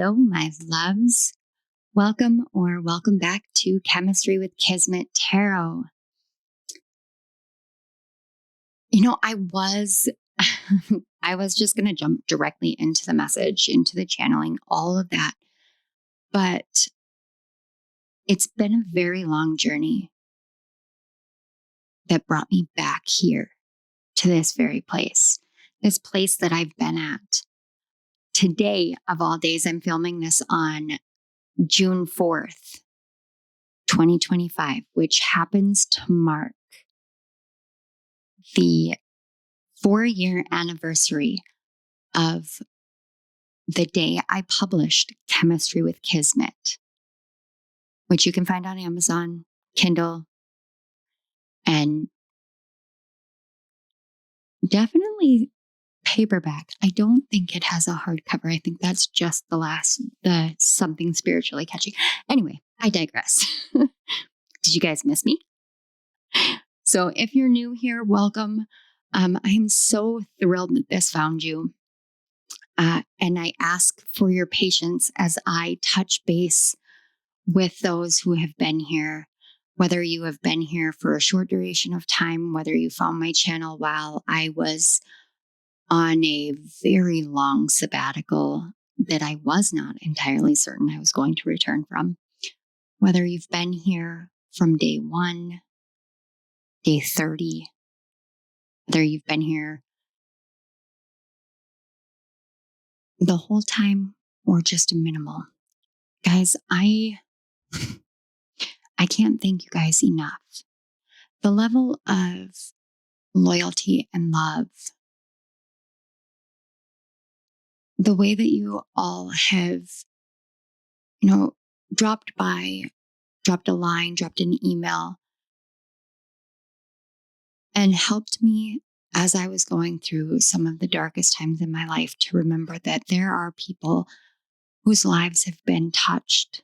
Hello, my loves. Welcome back to Chemistry with Kismet Tarot. You know, I was just going to jump directly into the message, into the channeling, all of that. But it's been a very long journey that brought me back here to this very place, this place that I've been at. Today, of all days, I'm filming this on June 4th, 2025, which happens to mark the 4-year anniversary of the day I published Chemistry with Kismet, which you can find on Amazon, Kindle, and definitely paperback. I don't think it has a hardcover. I think that's just the something spiritually catchy. Anyway, I digress. Did you guys miss me? So if you're new here, welcome. I am so thrilled that this found you. And I ask for your patience as I touch base with those who have been here, whether you have been here for a short duration of time, whether you found my channel while I was on a very long sabbatical that I was not entirely certain I was going to return from, whether you've been here from day 1, day 30, whether you've been here the whole time or just a minimal. Guys, I can't thank you guys enough. The level of loyalty and love, the way that you all have, dropped a line, dropped an email, and helped me as I was going through some of the darkest times in my life to remember that there are people whose lives have been touched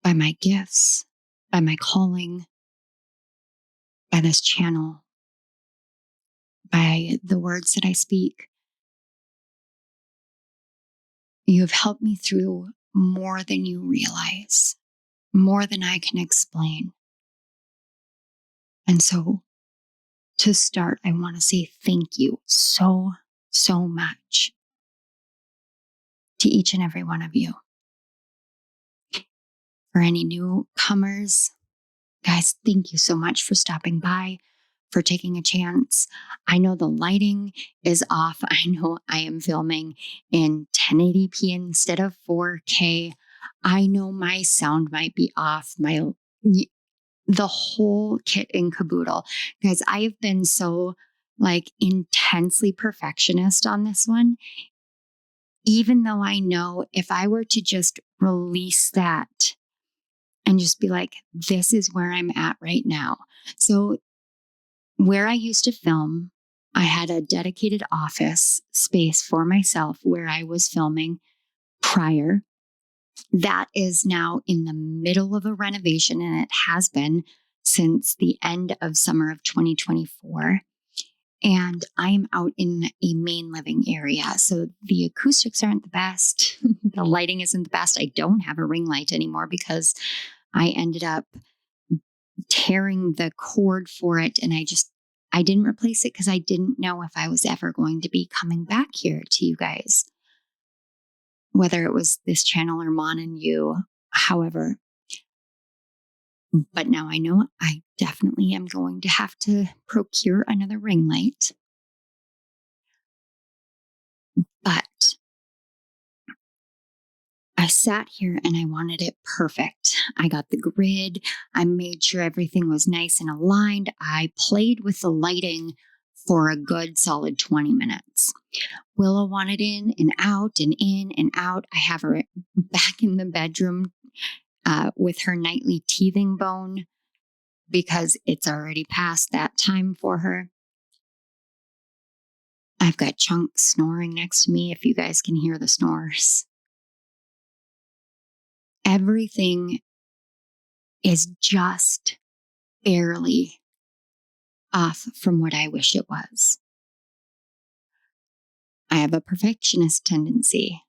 by my gifts, by my calling, by this channel, by the words that I speak. You have helped me through more than you realize, more than I can explain. And so to start, I want to say thank you so, so much to each and every one of you. For any newcomers, guys, thank you so much for stopping by, for taking a chance. I know the lighting is off. I know I am filming in 1080p instead of 4K. I know my sound might be off, the whole kit and caboodle. Guys, I have been so intensely perfectionist on this one, even though I know if I were to just release that and just be like, this is where I'm at right now. So where I used to film, I had a dedicated office space for myself where I was filming prior. That is now in the middle of a renovation, and it has been since the end of summer of 2024. And I'm out in a main living area. So the acoustics aren't the best. The lighting isn't the best. I don't have a ring light anymore because I ended up tearing the cord for it. And I didn't replace it because I didn't know if I was ever going to be coming back here to you guys, whether it was this channel or Mon and you, however. But now I know I definitely am going to have to procure another ring light. But I sat here and I wanted it perfect. I got the grid. I made sure everything was nice and aligned. I played with the lighting for a good solid 20 minutes. Willow wanted in and out and in and out. I have her back in the bedroom with her nightly teething bone because it's already past that time for her. I've got Chunk snoring next to me if you guys can hear the snores. Everything is just barely off from what I wish it was. I have a perfectionist tendency.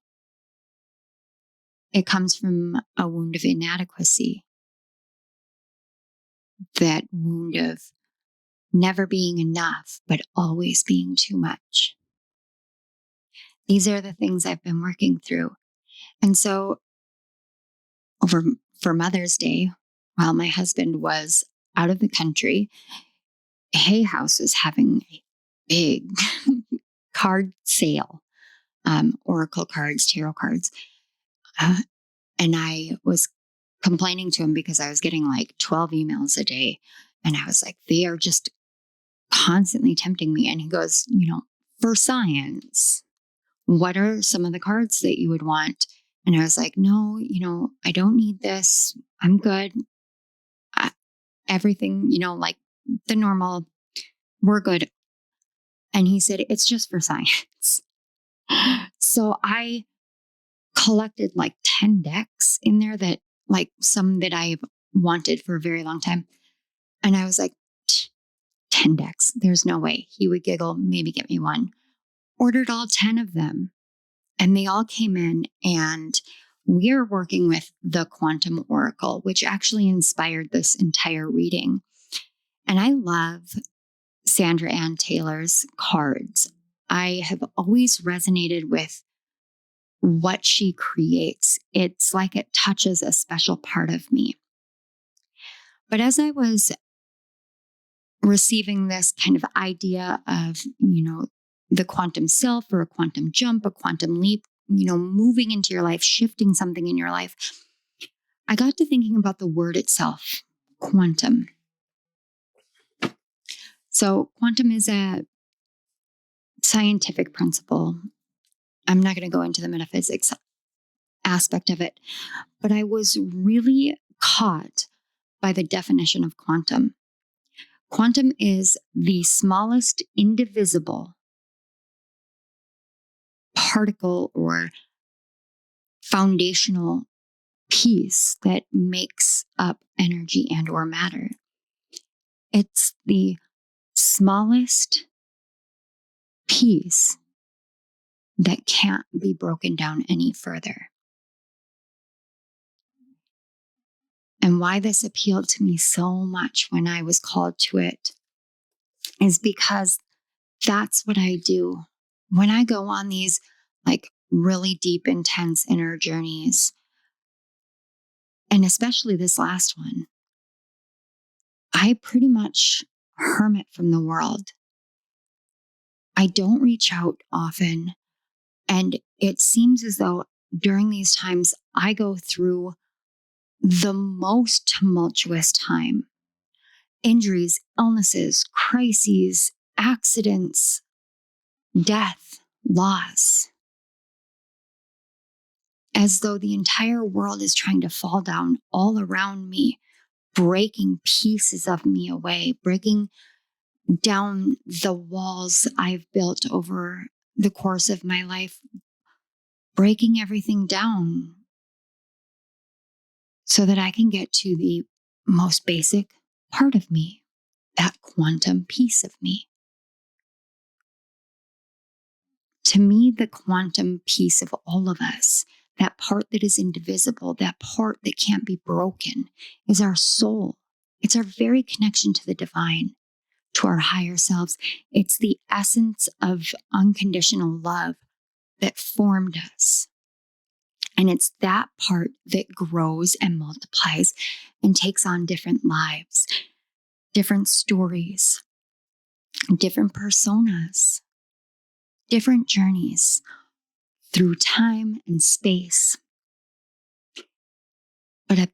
It comes from a wound of inadequacy, that wound of never being enough, but always being too much. These are the things I've been working through. And so for Mother's Day, while my husband was out of the country, Hay House was having a big card sale, oracle cards, tarot cards. And I was complaining to him because I was getting like 12 emails a day. And I was like, they are just constantly tempting me. And he goes, for science, what are some of the cards that you would want? And I was like, no, I don't need this. I'm good. Everything, like the normal, we're good. And he said, it's just for science. So I collected like 10 decks in there, that like some that I've wanted for a very long time. And I was like, 10 decks. There's no way. He would giggle, maybe get me one. Ordered all 10 of them. And they all came in, and we are working with the Quantum Oracle, which actually inspired this entire reading. And I love Sandra Ann Taylor's cards. I have always resonated with what she creates. It's like it touches a special part of me. But as I was receiving this kind of idea of, the quantum self, or a quantum jump, a quantum leap, moving into your life, shifting something in your life, I got to thinking about the word itself, quantum. So quantum is a scientific principle. I'm not going to go into the metaphysics aspect of it, but I was really caught by the definition of quantum. Quantum is the smallest indivisible particle or foundational piece that makes up energy and or matter. It's the smallest piece that can't be broken down any further. And why this appealed to me so much when I was called to it is because that's what I do. When I go on these like really deep, intense inner journeys, and especially this last one, I pretty much hermit from the world. I don't reach out often. And it seems as though during these times, I go through the most tumultuous time. Injuries, illnesses, crises, accidents, death, loss. As though the entire world is trying to fall down all around me, breaking pieces of me away, breaking down the walls I've built over the course of my life, breaking everything down so that I can get to the most basic part of me, that quantum piece of me. To me, the quantum piece of all of us, that part that is indivisible, that part that can't be broken, is our soul. It's our very connection to the divine, to our higher selves. It's the essence of unconditional love that formed us. And it's that part that grows and multiplies and takes on different lives, different stories, different personas, different journeys through time and space. But at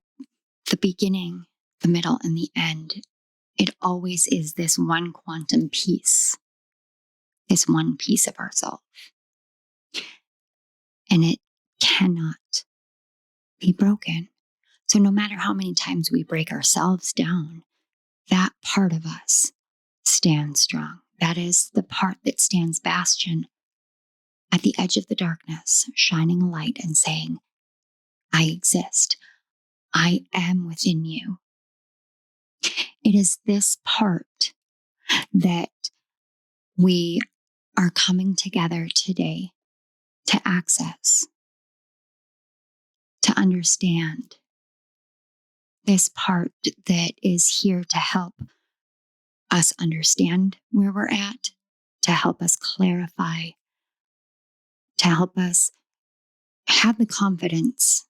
the beginning, the middle, and the end, it always is this one quantum piece, this one piece of ourselves. And it cannot be broken. So no matter how many times we break ourselves down, that part of us stands strong. That is the part that stands bastion at the edge of the darkness, shining a light and saying, I exist. I am within you. It is this part that we are coming together today to access to understand this part that is here to help us understand where we're at, to help us clarify, to help us have the confidence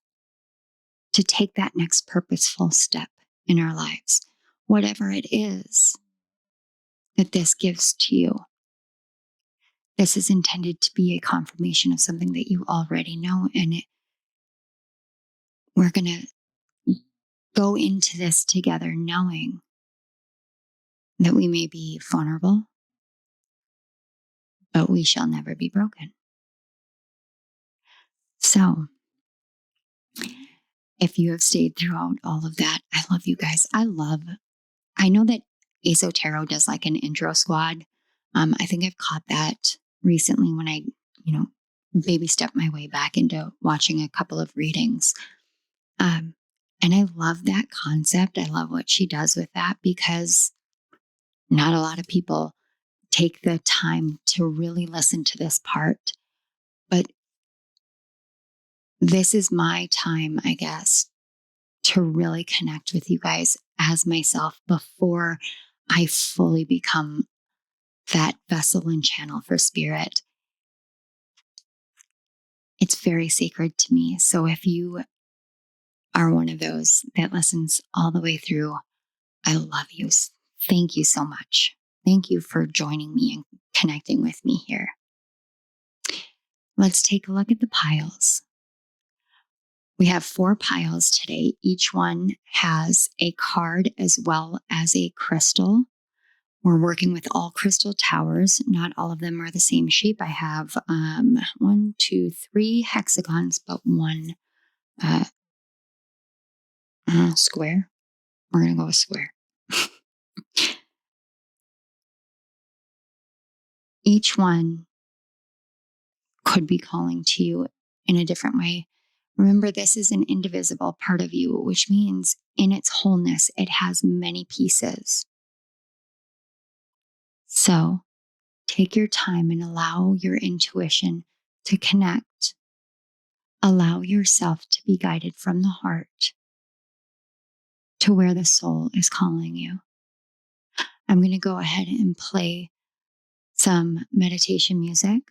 to take that next purposeful step in our lives, whatever it is that this gives to you. This is intended to be a confirmation of something that you already know, and we're going to go into this together knowing that we may be vulnerable, but we shall never be broken. So, if you have stayed throughout all of that, I love you guys. I know that Aso Tarot does like an intro squad. I think I've caught that recently when I, baby stepped my way back into watching a couple of readings. And I love that concept. I love what she does with that because not a lot of people take the time to really listen to this part. But this is my time, I guess, to really connect with you guys as myself before I fully become that vessel and channel for spirit. It's very sacred to me. So if you are one of those that listens all the way through, I love you. Thank you so much. Thank you for joining me and connecting with me here. Let's take a look at the piles. We have 4 piles today. Each one has a card as well as a crystal. We're working with all crystal towers. Not all of them are the same shape. I have 1, 2, 3 hexagons, but 1 square. We're going to go with square. Each one could be calling to you in a different way. Remember, this is an indivisible part of you, which means in its wholeness, it has many pieces. So take your time and allow your intuition to connect. Allow yourself to be guided from the heart to where the soul is calling you. I'm going to go ahead and play some meditation music,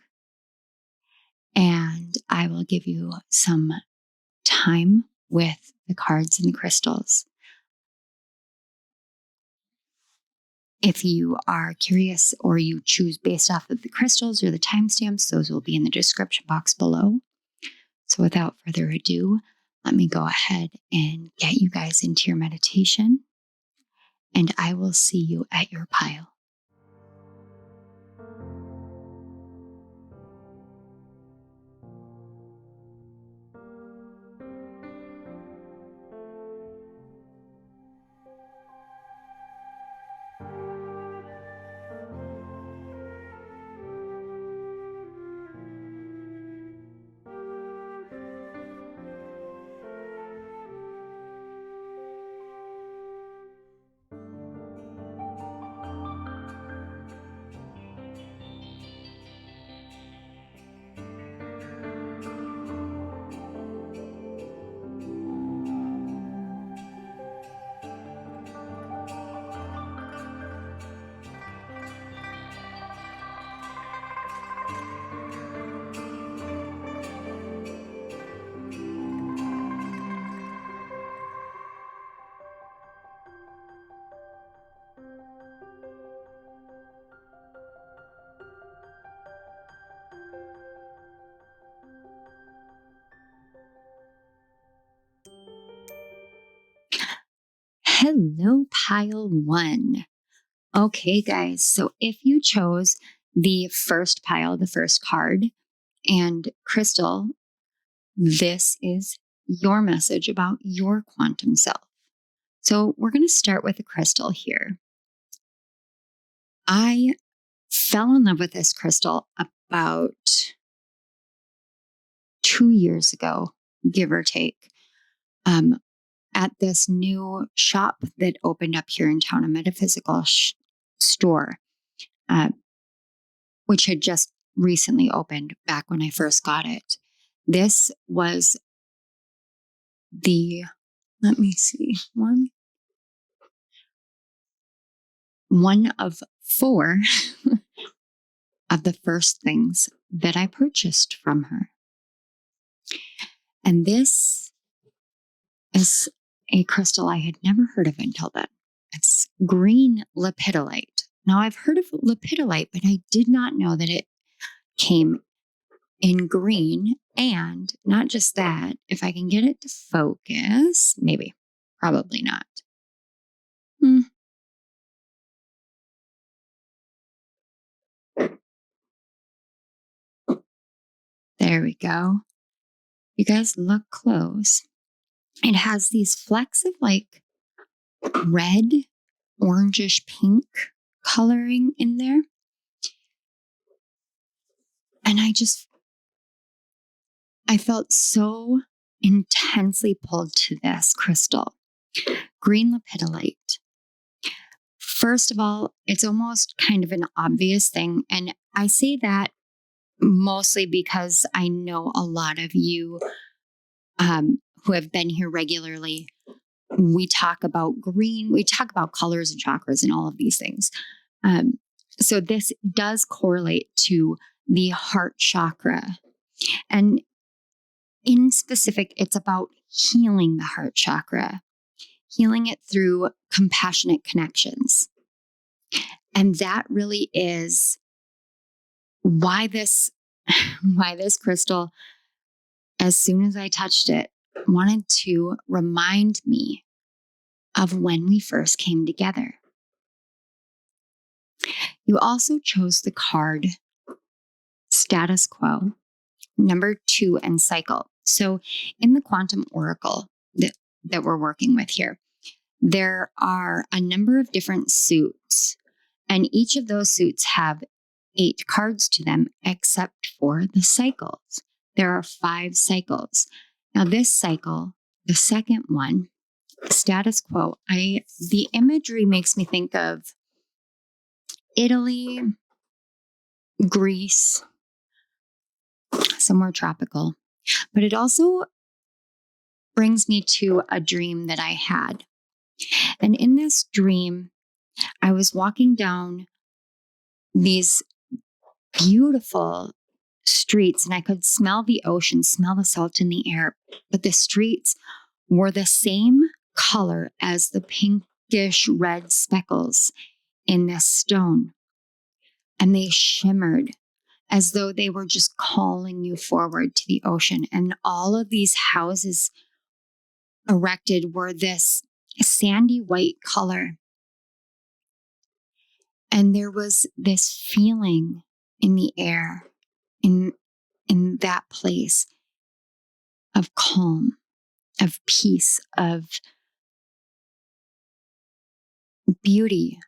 and I will give you some time with the cards and the crystals. If you are curious or you choose based off of the crystals or the timestamps, those will be in the description box below. So without further ado, let me go ahead and get you guys into your meditation, and I will see you at your pile. Hello, pile 1. Okay, guys. So if you chose the first pile, the first card, and crystal, this is your message about your quantum self. So we're going to start with a crystal here. I fell in love with this crystal about 2 years ago, give or take, at this new shop that opened up here in town, a metaphysical store, which had just recently opened back when I first got it. This was let me see, one of 4 of the first things that I purchased from her. And this is a crystal I had never heard of until then. It's green lepidolite. Now, I've heard of lepidolite, but I did not know that it came in green. And not just that, if I can get it to focus, maybe, probably not. There we go. You guys look close. It has these flecks of like red, orangish pink coloring in there. And I felt so intensely pulled to this crystal. Green lepidolite. First of all, it's almost kind of an obvious thing. And I say that mostly because I know a lot of you who have been here regularly. We talk about green, we talk about colors and chakras and all of these things. So this does correlate to the heart chakra. And in specific, it's about healing the heart chakra, healing it through compassionate connections. And that really is why this crystal, as soon as I touched it, wanted to remind me of when we first came together. You also chose the card Status Quo, number 2, and Cycle. So in the quantum oracle that we're working with here, there are a number of different suits, and each of those suits have 8 cards to them, except for the cycles. There are 5 cycles. Now this cycle, the second one, Status Quo, the imagery makes me think of Italy, Greece, somewhere tropical. But it also brings me to a dream that I had. And in this dream, I was walking down these beautiful streets and I could smell the ocean, smell the salt in the air. But the streets were the same color as the pinkish red speckles in this stone. And they shimmered as though they were just calling you forward to the ocean. And all of these houses erected were this sandy white color. And there was this feeling in the air, in that place of calm, of peace, of beauty.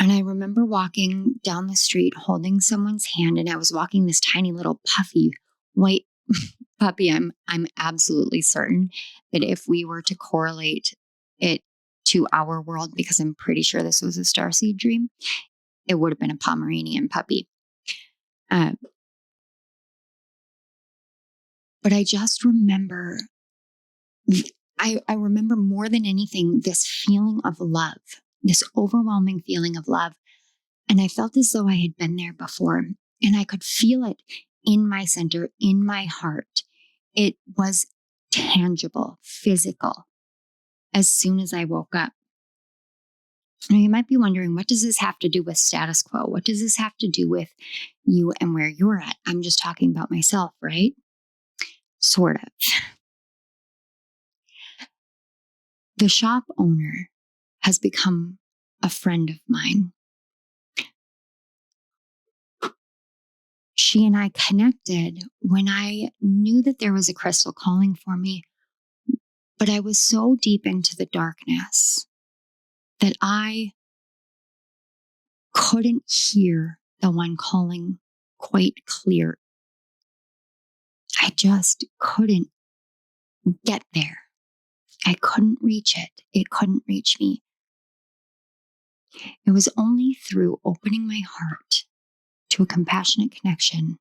And I remember walking down the street holding someone's hand, and I was walking this tiny little puffy white puppy. I'm absolutely certain that if we were to correlate it to our world, because I'm pretty sure this was a starseed dream, it would have been a Pomeranian puppy. But I just remember, I remember more than anything, this feeling of love, this overwhelming feeling of love. And I felt as though I had been there before, and I could feel it in my center, in my heart. It was tangible, physical, as soon as I woke up. Now, you might be wondering, what does this have to do with status quo? What does this have to do with you and where you're at? I'm just talking about myself, right? Sort of. The shop owner has become a friend of mine. She and I connected when I knew that there was a crystal calling for me, but I was so deep into the darkness that I couldn't hear the one calling quite clear. I just couldn't get there. I couldn't reach it. It couldn't reach me. It was only through opening my heart to a compassionate connection,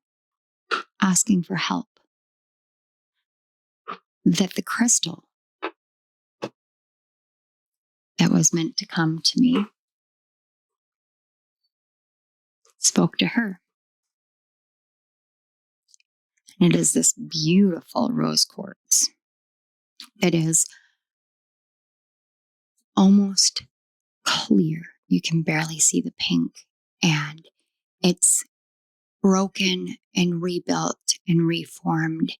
asking for help, that the crystal that was meant to come to me spoke to her. And it is this beautiful rose quartz. It is almost clear. You can barely see the pink. And it's broken and rebuilt and reformed.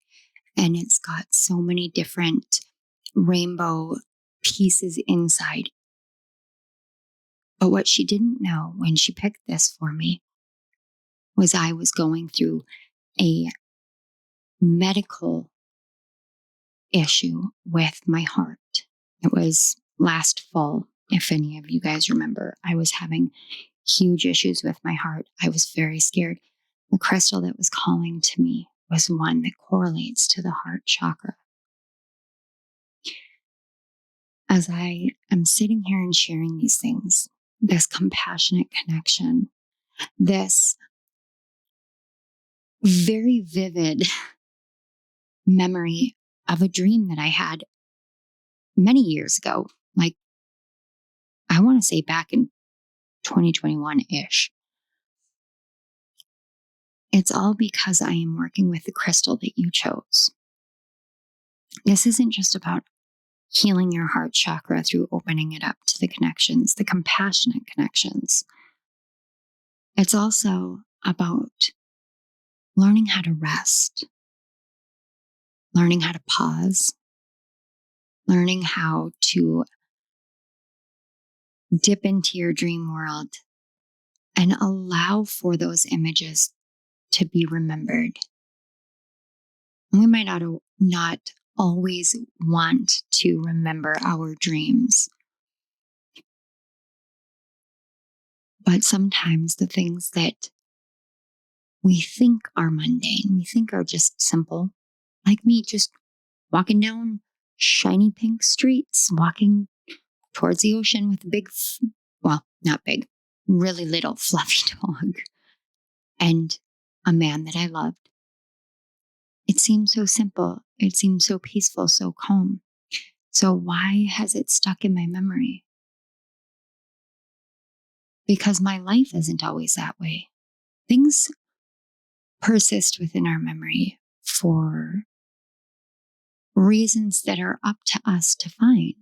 And it's got so many different rainbow pieces inside. But what she didn't know when she picked this for me was I was going through a medical issue with my heart. It was last fall, if any of you guys remember. I was having huge issues with my heart. I was very scared. The crystal that was calling to me was one that correlates to the heart chakra. As I am sitting here and sharing these things, this compassionate connection, this very vivid memory of a dream that I had many years ago, like I want to say back in 2021-ish. It's all because I am working with the crystal that you chose. This isn't just about healing your heart chakra through opening it up to the connections, the compassionate connections. It's also about learning how to rest, learning how to pause, learning how to dip into your dream world and allow for those images to be remembered. We might not always want to remember our dreams, but sometimes the things that we think are mundane, we think are just simple, like me just walking down shiny pink streets, walking towards the ocean with a big, well, not big, really little fluffy dog and a man that I loved. It seems so simple. It seems so peaceful, so calm. So why has it stuck in my memory? Because my life isn't always that way. Things persist within our memory for reasons that are up to us to find.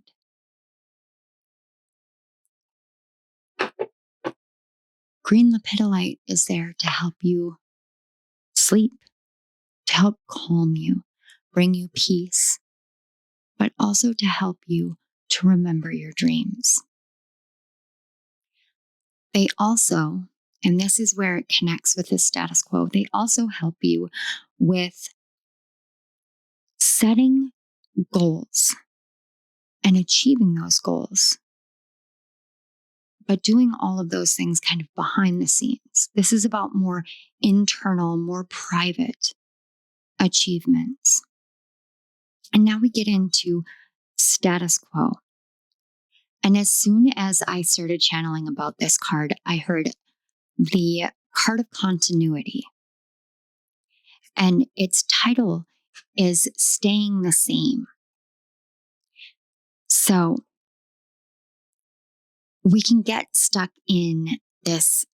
Green lepidolite is there to help you sleep, to help calm you, bring you peace, but also to help you to remember your dreams. They also, and this is where it connects with the status quo, they also help you with setting goals and achieving those goals, but doing all of those things kind of behind the scenes. This is about more internal, more private achievements. And now we get into status quo. And as soon as I started channeling about this card, I heard the card of continuity. And its title is Staying the Same. So we can get stuck in this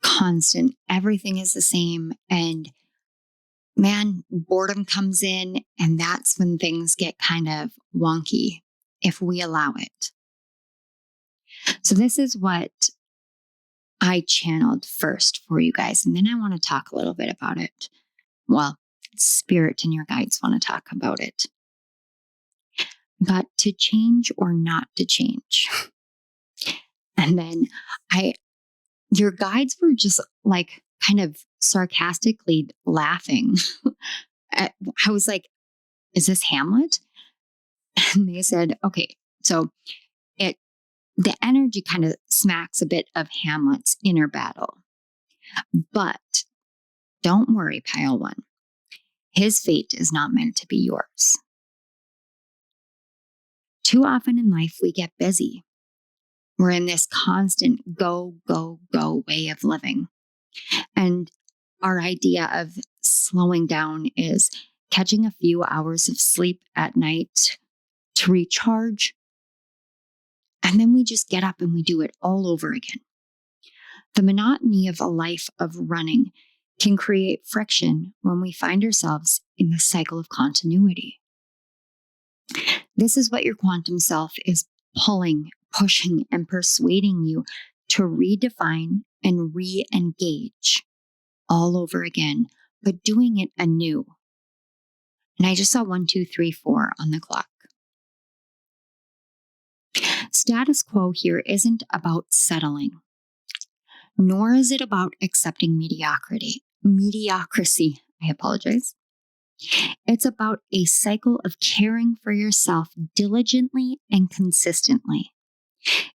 constant, everything is the same. And man, boredom comes in, and that's when things get kind of wonky if we allow it. So this is what I channeled first for you guys. And then I want to talk a little bit about it. Well, spirit and your guides want to talk about it. But to change or not to change. And then your guides were just like kind of sarcastically laughing. I was like, is this Hamlet? And they said, okay, so the energy kind of smacks a bit of Hamlet's inner battle. But don't worry, pile one. His fate is not meant to be yours. Too often in life, we get busy. We're in this constant go, go, go way of living. And our idea of slowing down is catching a few hours of sleep at night to recharge, And then we just get up and we do it all over again. The monotony of a life of running can create friction when we find ourselves in the cycle of continuity. This is what your quantum self is pulling, pushing, and persuading you to redefine and re-engage all over again, but doing it anew. And I just saw 1, 2, 3, 4 on the clock. Status quo here isn't about settling, nor is it about accepting mediocrity. Mediocrity, I apologize. It's about a cycle of caring for yourself diligently and consistently.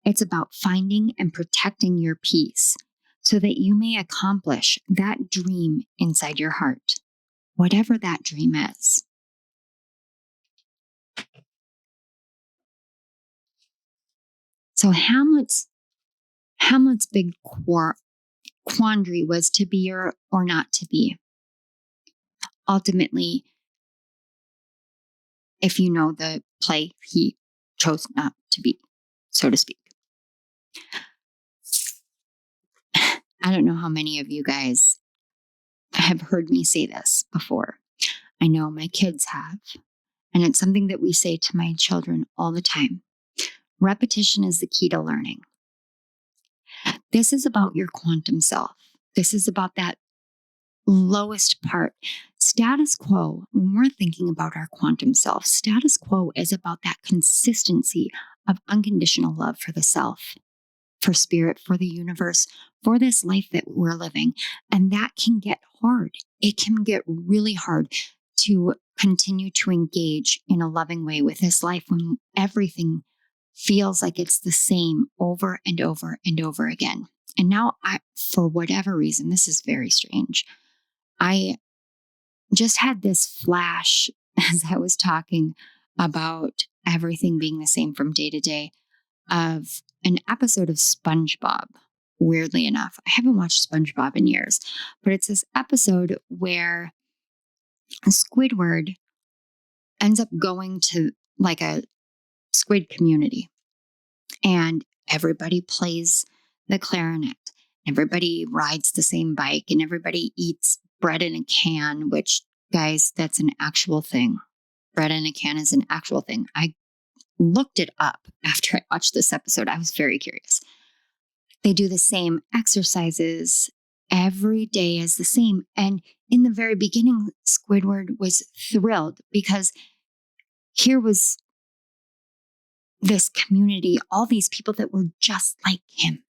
It's about finding and protecting your peace so that you may accomplish that dream inside your heart, whatever that dream is. So Hamlet's big quandary was to be or not to be. Ultimately, if you know the play, he chose not to be, so to speak. I don't know how many of you guys have heard me say this before. I know my kids have, and it's something that we say to my children all the time. Repetition is the key to learning. This is about your quantum self. This is about that lowest part. Status quo, when we're thinking about our quantum self, status quo is about that consistency of unconditional love for the self, for spirit, for the universe, for this life that we're living. And that can get hard. It can get really hard to continue to engage in a loving way with this life when everything feels like it's the same over and over and over again. And now, for whatever reason, this is very strange. I just had this flash as I was talking about everything being the same from day to day of an episode of SpongeBob. Weirdly enough, I haven't watched SpongeBob in years, but it's this episode where Squidward ends up going to like a squid community and everybody plays the clarinet. Everybody rides the same bike and everybody eats bread in a can, which, guys, that's an actual thing. Bread in a can is an actual thing. I looked it up after I watched this episode. I was very curious. They do the same exercises. Every day is the same. And in the very beginning, Squidward was thrilled because here was this community, all these people that were just like him,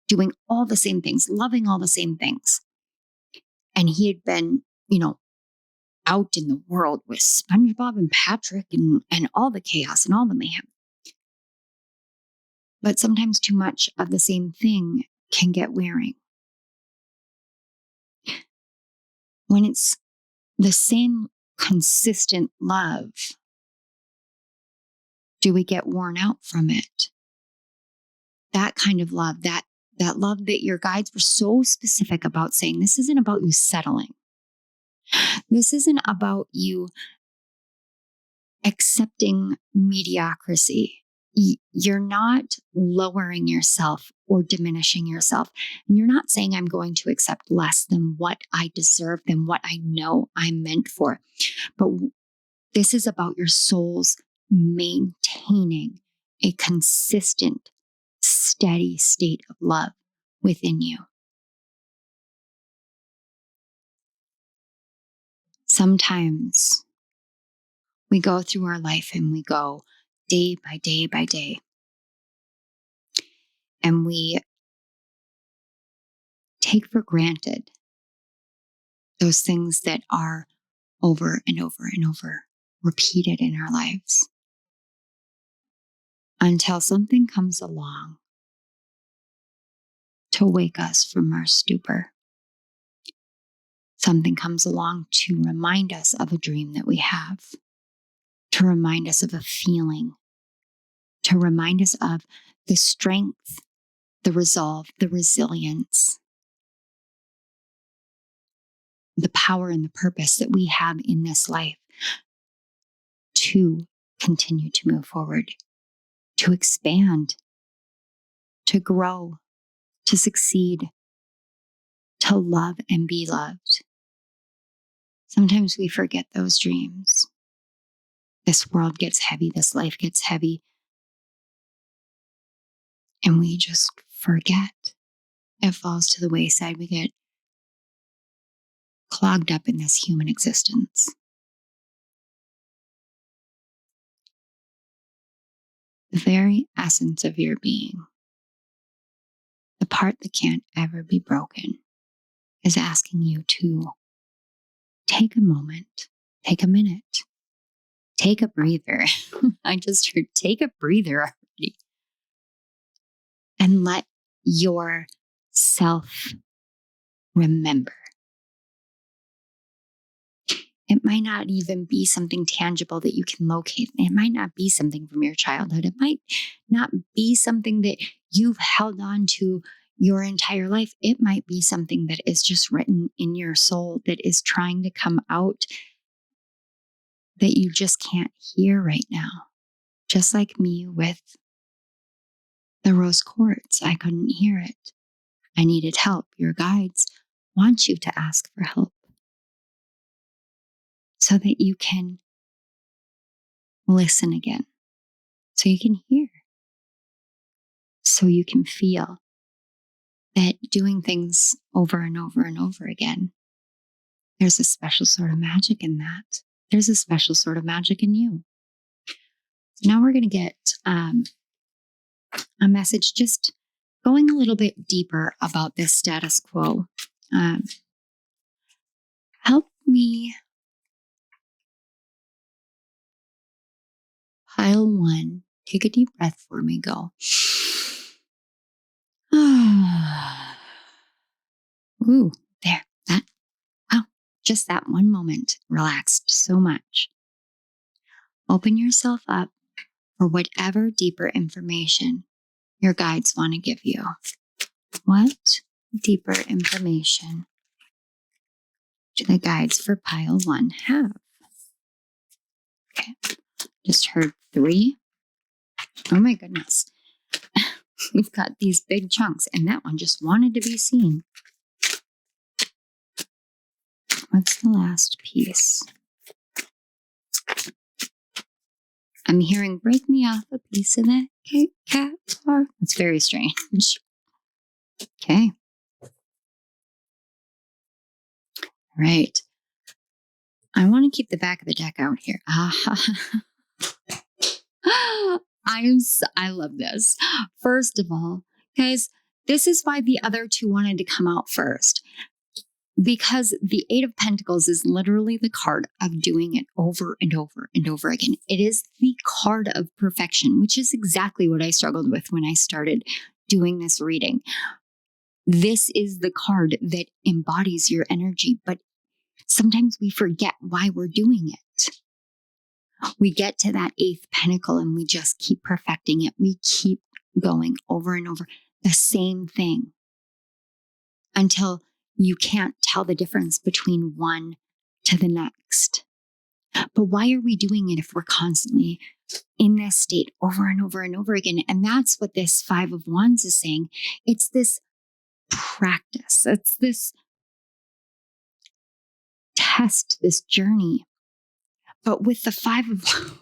doing all the same things, loving all the same things. And he had been, out in the world with SpongeBob and Patrick and all the chaos and all the mayhem. But sometimes too much of the same thing can get wearing. When it's the same consistent love, do we get worn out from it? That kind of love, that love that your guides were so specific about saying, this isn't about you settling. This isn't about you accepting mediocrity. You're not lowering yourself or diminishing yourself. And you're not saying, I'm going to accept less than what I deserve, than what I know I'm meant for. But this is about your soul's maintaining a consistent, steady state of love within you. Sometimes we go through our life and we go day by day by day. And we take for granted those things that are over and over and over repeated in our lives until something comes along to wake us from our stupor. Something comes along to remind us of a dream that we have, to remind us of a feeling, to remind us of the strength, the resolve, the resilience, the power and the purpose that we have in this life to continue to move forward to expand, to grow, to succeed, to love and be loved. Sometimes we forget those dreams. This world gets heavy, this life gets heavy, and we just forget. It falls to the wayside. We get clogged up in this human existence. The very essence of your being, the part that can't ever be broken, is asking you to take a moment, take a minute, take a breather. I just heard take a breather already. And let yourself remember. It might not even be something tangible that you can locate. It might not be something from your childhood. It might not be something that you've held on to your entire life. It might be something that is just written in your soul that is trying to come out that you just can't hear right now. Just like me with the rose quartz. I couldn't hear it. I needed help. Your guides want you to ask for help so that you can listen again, so you can hear, so you can feel that doing things over and over and over again, there's a special sort of magic in that. There's a special sort of magic in you. So now we're going to get a message just going a little bit deeper about this status quo. Help me pile one. Take a deep breath for me. Go. Ooh, there. That. Wow. Just that one moment. Relaxed so much. Open yourself up for whatever deeper information your guides want to give you. What deeper information do the guides for pile one have? Okay. Just heard 3. Oh my goodness. We've got these big chunks, and that one just wanted to be seen. What's the last piece? I'm hearing break me off a piece of that cake cat bar. That's very strange. Okay. Right. I want to keep the back of the deck out here. I love this. First of all, guys, this is why the other 2 wanted to come out first. Because the 8 of Pentacles is literally the card of doing it over and over and over again. It is the card of perfection, which is exactly what I struggled with when I started doing this reading. This is the card that embodies your energy, but sometimes we forget why we're doing it. We get to that 8th pentacle and we just keep perfecting it. We keep going over and over the same thing until you can't tell the difference between one to the next. But why are we doing it if we're constantly in this state over and over and over again? And that's what this 5 of Wands is saying. It's this practice. It's this test, this journey. But with the 5 of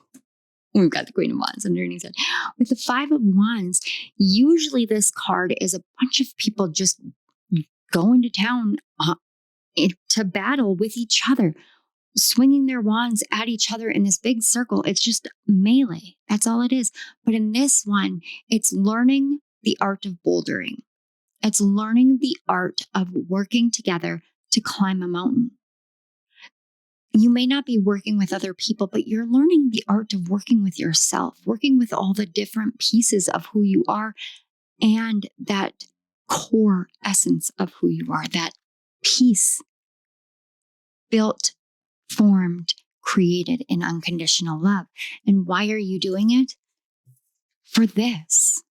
we've got the Queen of Wands underneath it. With the 5 of Wands, usually this card is a bunch of people just going to town to battle with each other, swinging their wands at each other in this big circle. It's just melee. That's all it is. But in this one, it's learning the art of bouldering. It's learning the art of working together to climb a mountain. You may not be working with other people, but you're learning the art of working with yourself, working with all the different pieces of who you are and that core essence of who you are, that piece built, formed, created in unconditional love. And why are you doing it? For this.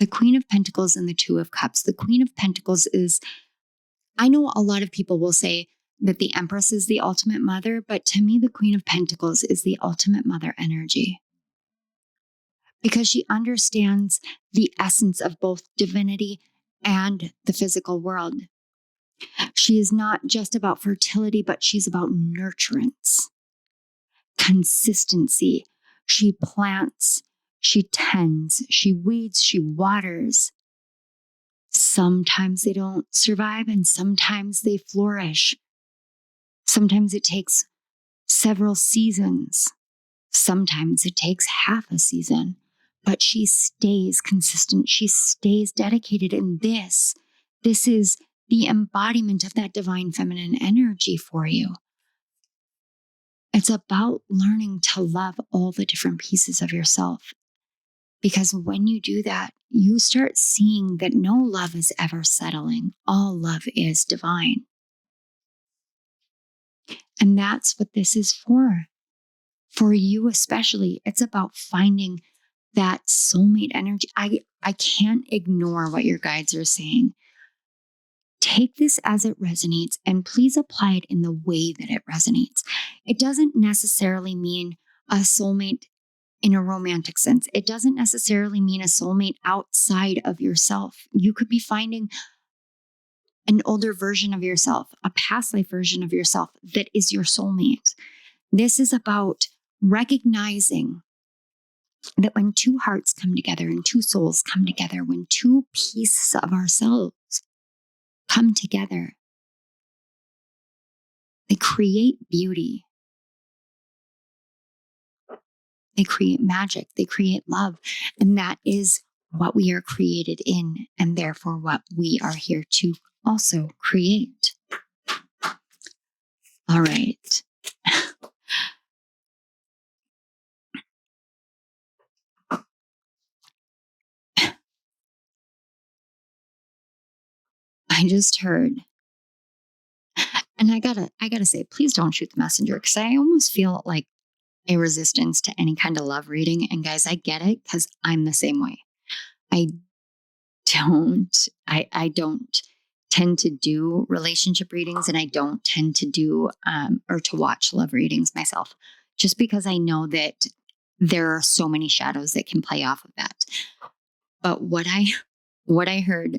The Queen of Pentacles and the 2 of Cups. The Queen of Pentacles is, I know a lot of people will say that the Empress is the ultimate mother, but to me, the Queen of Pentacles is the ultimate mother energy. because she understands the essence of both divinity and the physical world. She is not just about fertility, but she's about nurturance, consistency. She plants, she tends, she weeds, she waters. Sometimes they don't survive and sometimes they flourish. Sometimes it takes several seasons. Sometimes it takes half a season, but she stays consistent. She stays dedicated. And this is the embodiment of that divine feminine energy for you. It's about learning to love all the different pieces of yourself. Because when you do that, you start seeing that no love is ever settling. All love is divine. And that's what this is for. For you especially, it's about finding that soulmate energy. I can't ignore what your guides are saying. Take this as it resonates and please apply it in the way that it resonates. It doesn't necessarily mean a soulmate in a romantic sense. It doesn't necessarily mean a soulmate outside of yourself. You could be finding an older version of yourself, a past life version of yourself that is your soulmate. This is about recognizing that when two hearts come together and two souls come together, when two pieces of ourselves come together, they create beauty. They create magic. They create love. And that is what we are created in, and therefore what we are here to also create. All right. I just heard, and I gotta say, please don't shoot the messenger, because I almost feel like a resistance to any kind of love reading. And guys, I get it, because I'm the same way. I don't tend to do relationship readings, and I don't tend to do or to watch love readings myself, just because I know that there are so many shadows that can play off of that. But what I heard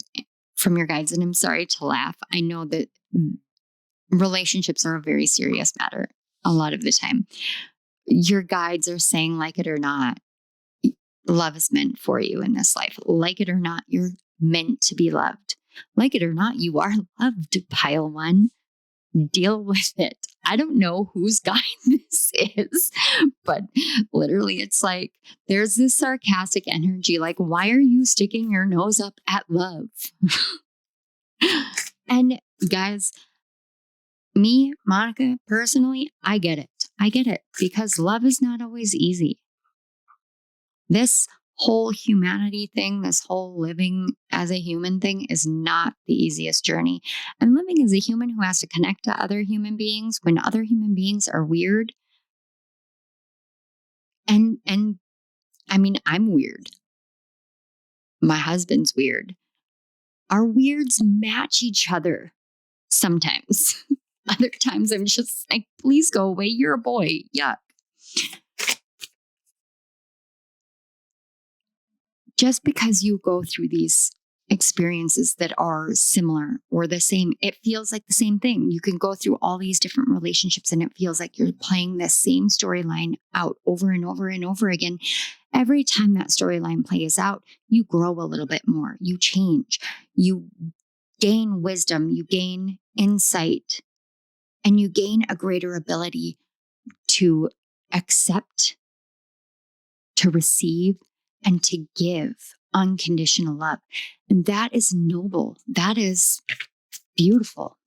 from your guides, and I'm sorry to laugh, I know that relationships are a very serious matter a lot of the time. Your guides are saying, like it or not, love is meant for you in this life. Like it or not, you're meant to be loved. Like it or not, you are loved, pile one. Deal with it. I don't know whose guide this is, but literally it's like there's this sarcastic energy, like, why are you sticking your nose up at love? And guys, me, Monica, personally, I get it. I get it, because love is not always easy. This whole humanity thing, this whole living as a human thing is not the easiest journey. And living as a human who has to connect to other human beings when other human beings are weird. And I mean, I'm weird. My husband's weird. Our weirds match each other sometimes. Other times I'm just like, please go away. You're a boy. Yuck. Just because you go through these experiences that are similar or the same, it feels like the same thing. You can go through all these different relationships and it feels like you're playing the same storyline out over and over and over again. Every time that storyline plays out, you grow a little bit more, you change, you gain wisdom, you gain insight, and you gain a greater ability to accept, to receive, and to give unconditional love. And that is noble. That is beautiful.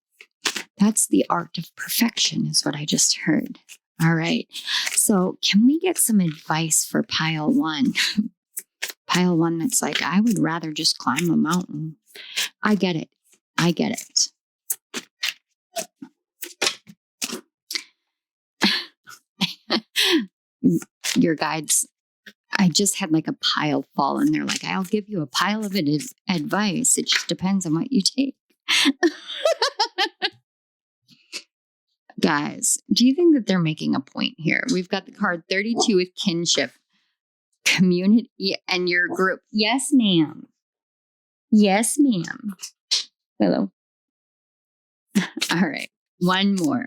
That's the art of perfection, is what I just heard. All right. So can we get some advice for pile one? Pile one that's like, I would rather just climb a mountain. I get it. I get it. Your guides, I just had like a pile fall and they're like, I'll give you a pile of advice. It just depends on what you take. Guys, do you think that they're making a point here? We've got the card 32 with kinship. community and your group. Yes, ma'am. Yes, ma'am. Hello. All right. One more.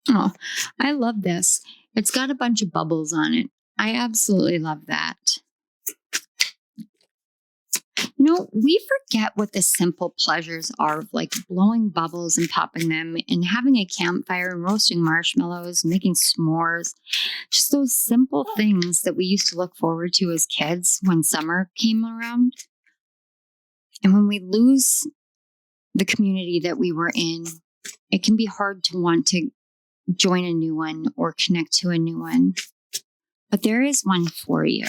Oh, I love this. It's got a bunch of bubbles on it. I absolutely love that. You know, we forget what the simple pleasures are of like blowing bubbles and popping them and having a campfire and roasting marshmallows, making s'mores. Just those simple things that we used to look forward to as kids when summer came around. And when we lose the community that we were in, it can be hard to want to join a new one or connect to a new one. But there is one for you.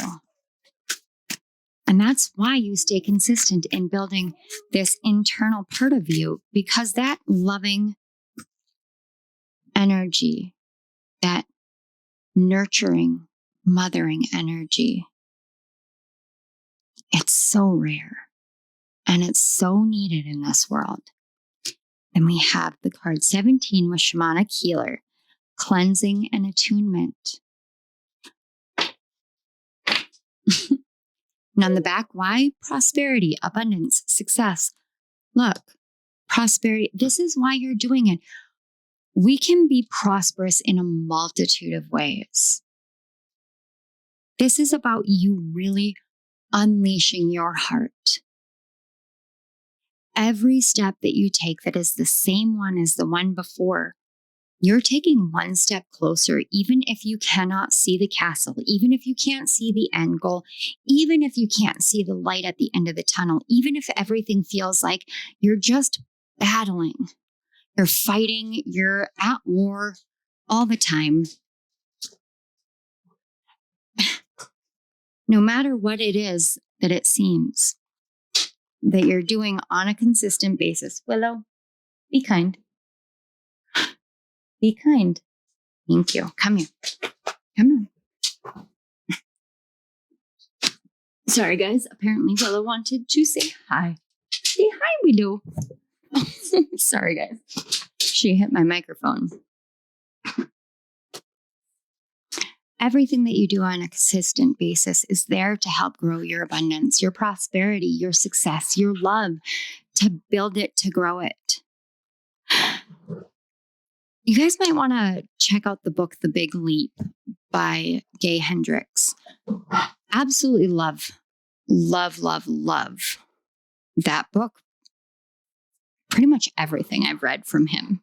And that's why you stay consistent in building this internal part of you, because that loving energy, that nurturing, mothering energy, it's so rare and it's so needed in this world. Then we have the card 17 with Shamanic Healer, cleansing and attunement. And on the back, why? Prosperity, abundance, success. Look, prosperity. This is why you're doing it. We can be prosperous in a multitude of ways. This is about you really unleashing your heart. Every step that you take that is the same one as the one before, you're taking one step closer, even if you cannot see the castle, even if you can't see the end goal, even if you can't see the light at the end of the tunnel, even if everything feels like you're just battling, you're fighting, you're at war all the time. No matter what it is that it seems that you're doing on a consistent basis, Willow, be kind. Be kind. Thank you. Come here. Come on. Sorry, guys. Apparently, Willow wanted to say hi. Say hi, Willow. Sorry, guys. She hit my microphone. Everything that you do on a consistent basis is there to help grow your abundance, your prosperity, your success, your love, to build it, to grow it. You guys might want to check out the book, The Big Leap by Gay Hendricks. Absolutely love that book. Pretty much everything I've read from him.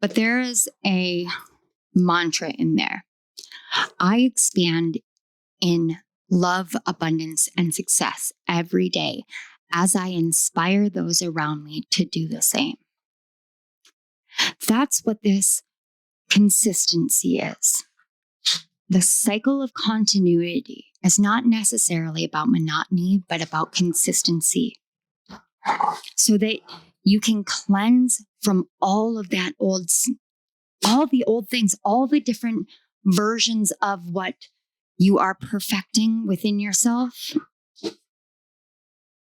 But there is a mantra in there. I expand in love, abundance, and success every day as I inspire those around me to do the same. That's what this consistency is. The cycle of continuity is not necessarily about monotony, but about consistency. So that you can cleanse from all of that all the old things, all the different versions of what you are perfecting within yourself,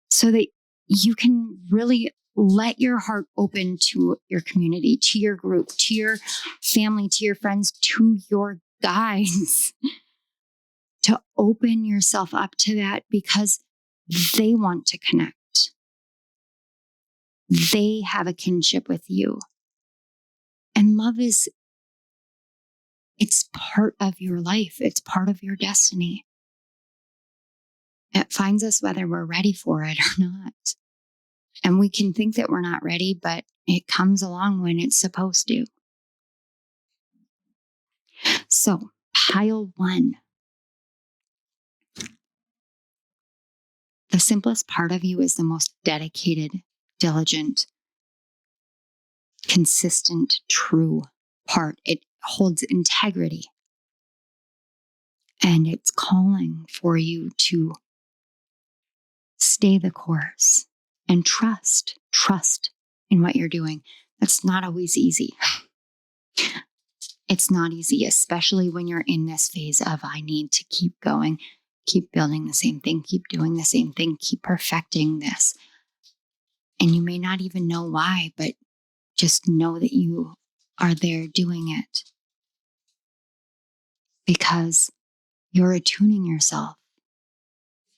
so that you can really let your heart open to your community, to your group, to your family, to your friends, to your guides, to open yourself up to that because they want to connect. They have a kinship with you. And love it's part of your life. It's part of your destiny. It finds us whether we're ready for it or not. And we can think that we're not ready, but it comes along when it's supposed to. So, pile 1. The simplest part of you is the most dedicated, diligent, consistent, true part. It holds integrity. And it's calling for you to stay the course and trust in what you're doing. That's not always easy. It's not easy, especially when you're in this phase of, I need to keep going, keep building the same thing, keep doing the same thing, keep perfecting this. And you may not even know why, but just know that you are there doing it. because you're attuning yourself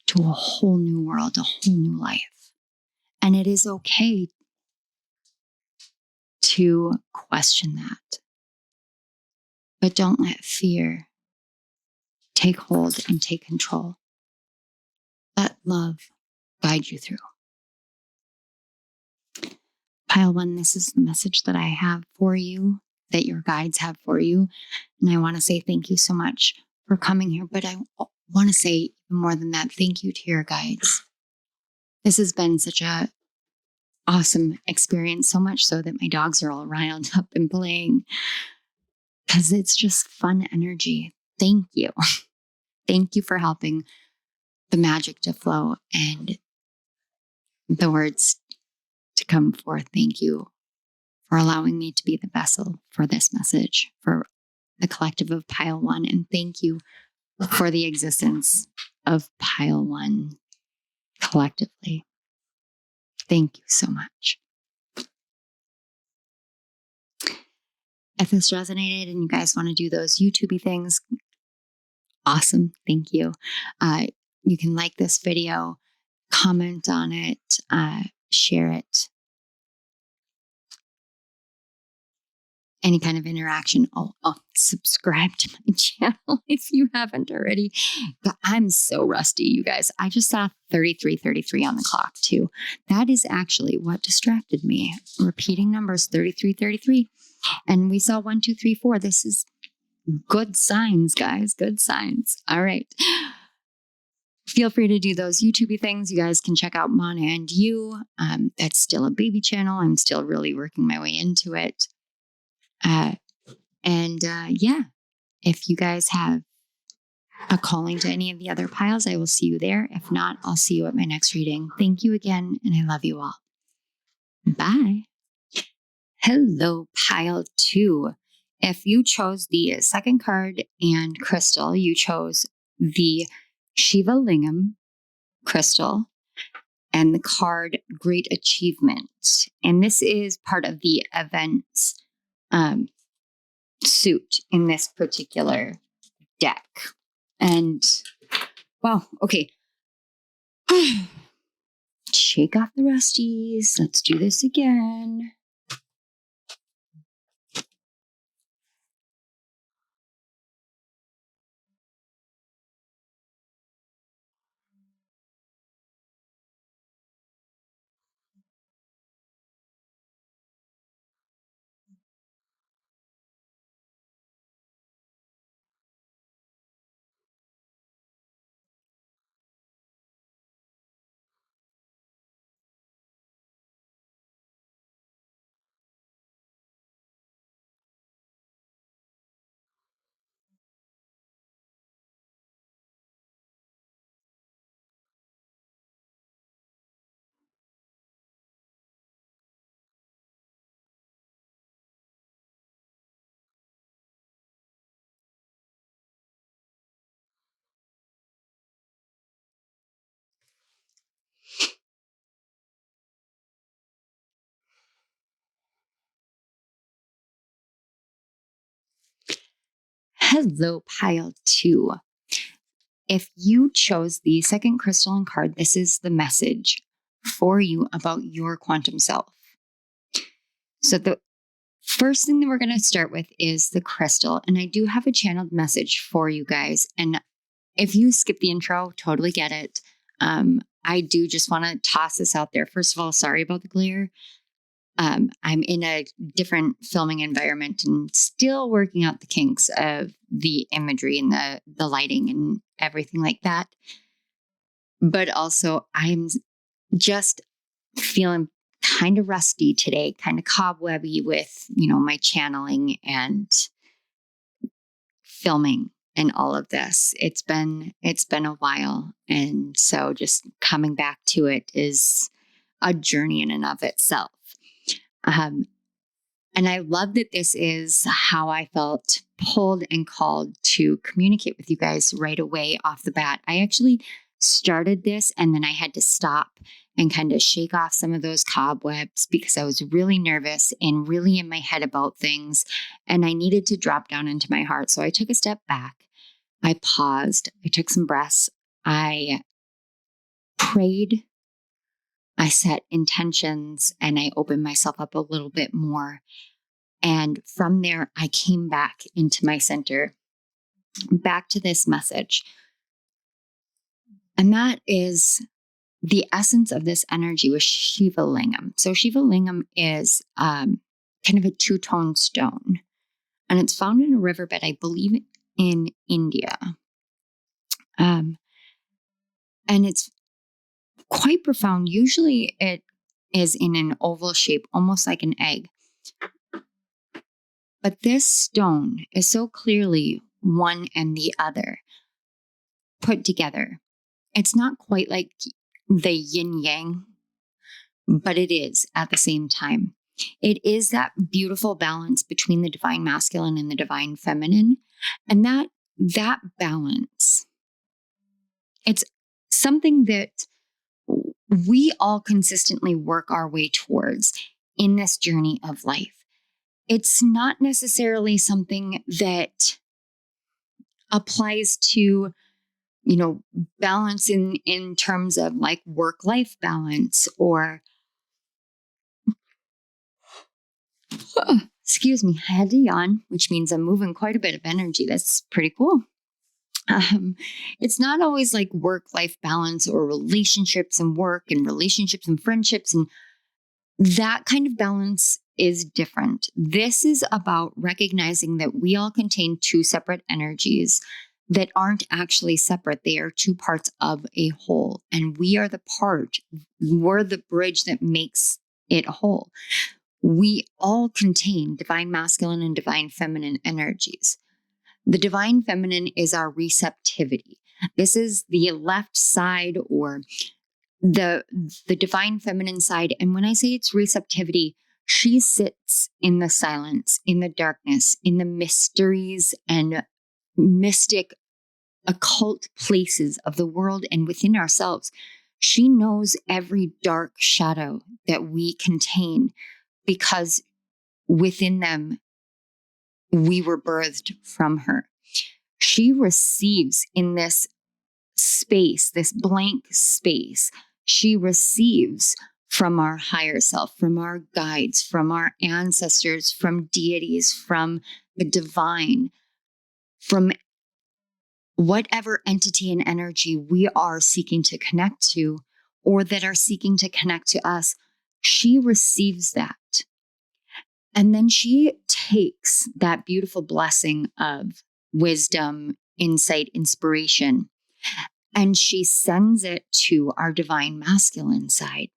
to a whole new world, a whole new life. And it is okay to question that. But don't let fear take hold and take control. Let love guide you through. Pile 1, this is the message that I have for you, that your guides have for you. And I want to say thank you so much for coming here. But I want to say even more than that, thank you to your guides. This has been such a awesome experience, so much so that my dogs are all riled up and playing, because it's just fun energy. Thank you. Thank you for helping the magic to flow and the words to come forth. Thank you for allowing me to be the vessel for this message, for the collective of Pile 1. And thank you for the existence of Pile 1 collectively. Thank you so much. If this resonated and you guys want to do those YouTube-y things, awesome. Thank you. You can like this video, comment on it, share it. Any kind of interaction. Oh, subscribe to my channel if you haven't already. But I'm so rusty, you guys. I just saw 3333 on the clock too. That is actually what distracted me. Repeating numbers, 3333. And we saw 1, 2, 3, 4. This is good signs, guys. Good signs. All right. Feel free to do those YouTube things. You guys can check out Mana and You. That's still a baby channel. I'm still really working my way into it. Yeah, if you guys have a calling to any of the other piles, I will see you there. If not, I'll see you at my next reading. Thank you again, and I love you all. Bye. Hello, pile 2. If you chose the second card and crystal, you chose the Shiva Lingam crystal and the card Great Achievement. And this is part of the events suit in this particular deck. And wow, okay. Shake off the rusties. Let's do this again. Hello, pile 2. If you chose the second crystalline card, this is the message for you about your quantum self. So the first thing that we're going to start with is the crystal. And I do have a channeled message for you guys. And if you skip the intro, totally get it. I do just want to toss this out there. First of all, sorry about the glare. I'm in a different filming environment and still working out the kinks of the imagery and the lighting and everything like that. But also I'm just feeling kind of rusty today, kind of cobwebby with, my channeling and filming and all of this. It's been a while. And so just coming back to it is a journey in and of itself. And I love that this is how I felt pulled and called to communicate with you guys right away off the bat. I actually started this and then I had to stop and kind of shake off some of those cobwebs because I was really nervous and really in my head about things. And I needed to drop down into my heart. So I took a step back I paused, I took some breaths, I prayed, I set intentions, and I opened myself up a little bit more. And from there, I came back into my center, back to this message. And that is the essence of this energy was Shiva Lingam. So Shiva Lingam is kind of a two-tone stone. And it's found in a riverbed, I believe, in India. And it's quite profound. Usually it is in an oval shape, almost like an egg. But this stone is so clearly one and the other put together. It's not quite like the yin yang, but it is at the same time. It is that beautiful balance between the divine masculine and the divine feminine. And that balance, it's something that we all consistently work our way towards in this journey of life. It's not necessarily something that applies to, balance in terms of like work-life balance or, excuse me, I had to yawn, which means I'm moving quite a bit of energy. That's pretty cool. It's not always like work-life balance or relationships and work and relationships and friendships, and that kind of balance is different. This is about recognizing that we all contain two separate energies that aren't actually separate. They are two parts of a whole, and we're the bridge that makes it whole. We all contain divine masculine and divine feminine energies. The divine feminine is our receptivity. This is the left side or the divine feminine side. And when I say it's receptivity, she sits in the silence, in the darkness, in the mysteries and mystic occult places of the world and within ourselves. She knows every dark shadow that we contain because within them, we were birthed from her. She receives in this space, this blank space, she receives from our higher self, from our guides, from our ancestors, from deities, from the divine, from whatever entity and energy we are seeking to connect to or that are seeking to connect to us. She receives that. And then she takes that beautiful blessing of wisdom, insight, inspiration, and she sends it to our divine masculine side.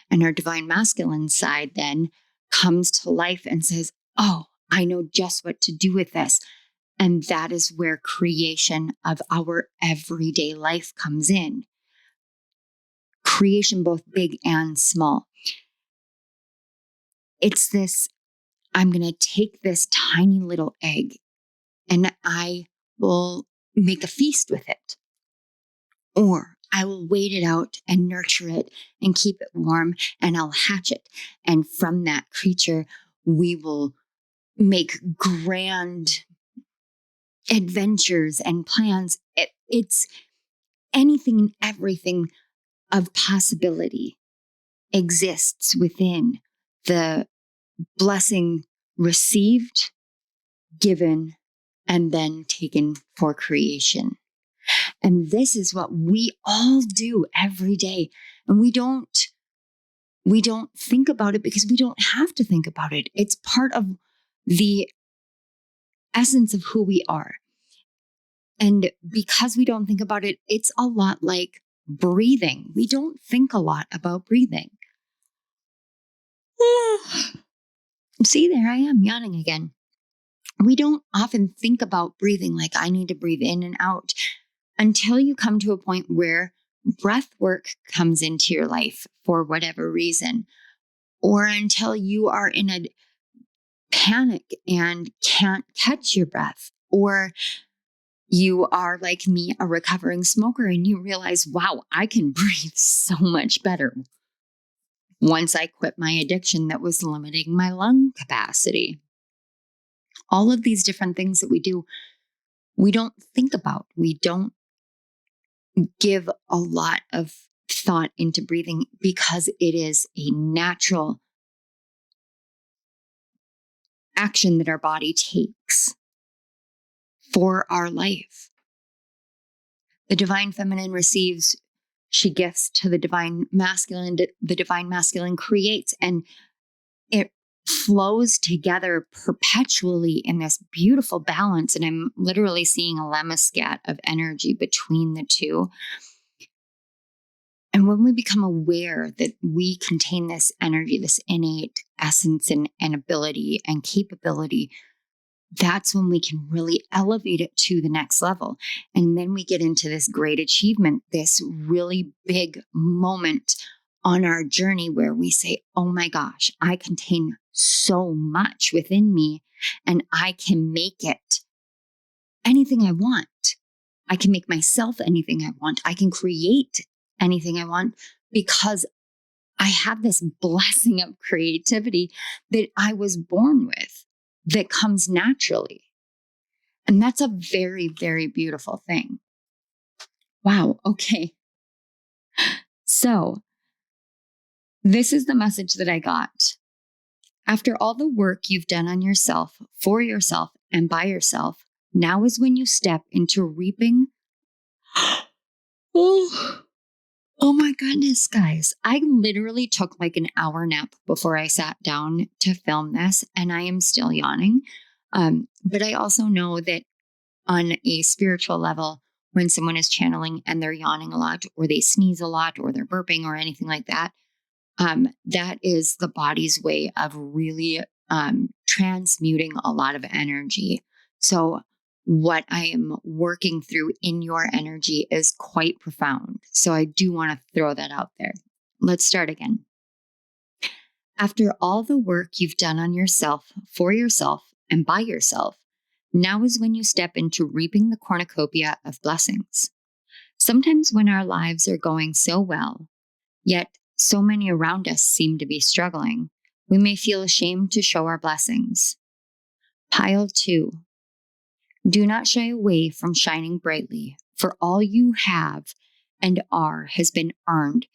And our divine masculine side then comes to life and says, oh, I know just what to do with this. And that is where creation of our everyday life comes in. Creation, both big and small. It's this, I'm going to take this tiny little egg and I will make a feast with it. Or I will wait it out and nurture it and keep it warm and I'll hatch it. And from that creature, we will make grand adventures and plans. It's anything and everything of possibility exists within the blessing received, given, and then taken for creation. And this is what we all do every day. And we don't think about it because we don't have to think about it. It's part of the essence of who we are. And because we don't think about it, it's a lot like breathing. We don't think a lot about breathing. See, there I am yawning again. We don't often think about breathing like I need to breathe in and out until you come to a point where breath work comes into your life for whatever reason, or until you are in a panic and can't catch your breath, or you are like me, a recovering smoker, and you realize, wow, I can breathe so much better once I quit my addiction that was limiting my lung capacity. All of these different things that we do, we don't think about. We don't give a lot of thought into breathing because it is a natural action that our body takes for our life. The divine feminine receives, she gifts to the divine masculine creates, and it flows together perpetually in this beautiful balance. And I'm literally seeing a lemniscat of energy between the two. And when we become aware that we contain this energy, this innate essence and ability and capability, that's when we can really elevate it to the next level. And then we get into this great achievement, this really big moment on our journey where we say, oh my gosh, I contain so much within me and I can make it anything I want. I can make myself anything I want. I can create anything I want because I have this blessing of creativity that I was born with that comes naturally. And that's a very, very beautiful thing. Wow. Okay. So this is the message that I got. After all the work you've done on yourself, for yourself, and by yourself, now is when you step into reaping. Oh my goodness, guys. I literally took like an hour nap before I sat down to film this, and I am still yawning. But I also know that on a spiritual level, when someone is channeling and they're yawning a lot, or they sneeze a lot, or they're burping, or anything like that, that is the body's way of really transmuting a lot of energy. So what I am working through in your energy is quite profound. So I do want to throw that out there. Let's start again. After all the work you've done on yourself, for yourself, and by yourself, now is when you step into reaping the cornucopia of blessings. Sometimes when our lives are going so well, yet so many around us seem to be struggling, we may feel ashamed to show our blessings. Pile 2. Do not shy away from shining brightly, for all you have and are has been earned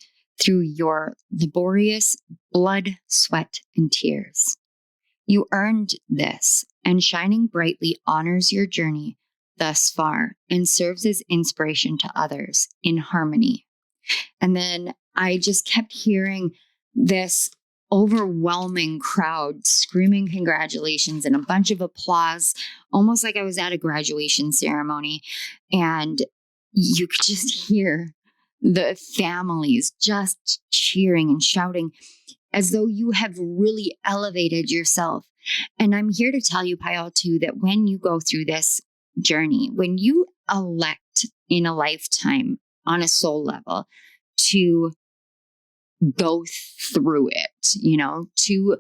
through your laborious blood, sweat, and tears. You earned this, and shining brightly honors your journey thus far and serves as inspiration to others in harmony. And then I just kept hearing this overwhelming crowd screaming congratulations and a bunch of applause, almost like I was at a graduation ceremony. And you could just hear the families just cheering and shouting as though you have really elevated yourself. And I'm here to tell you, Pile 2, that when you go through this journey, when you elect in a lifetime on a soul level to go through it, to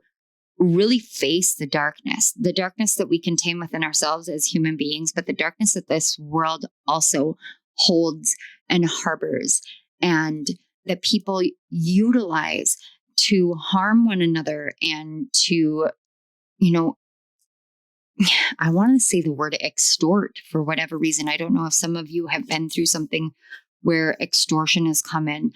really face the darkness that we contain within ourselves as human beings, but the darkness that this world also holds and harbors, and that people utilize to harm one another and to, I want to say the word extort for whatever reason. I don't know if some of you have been through something where extortion has come in.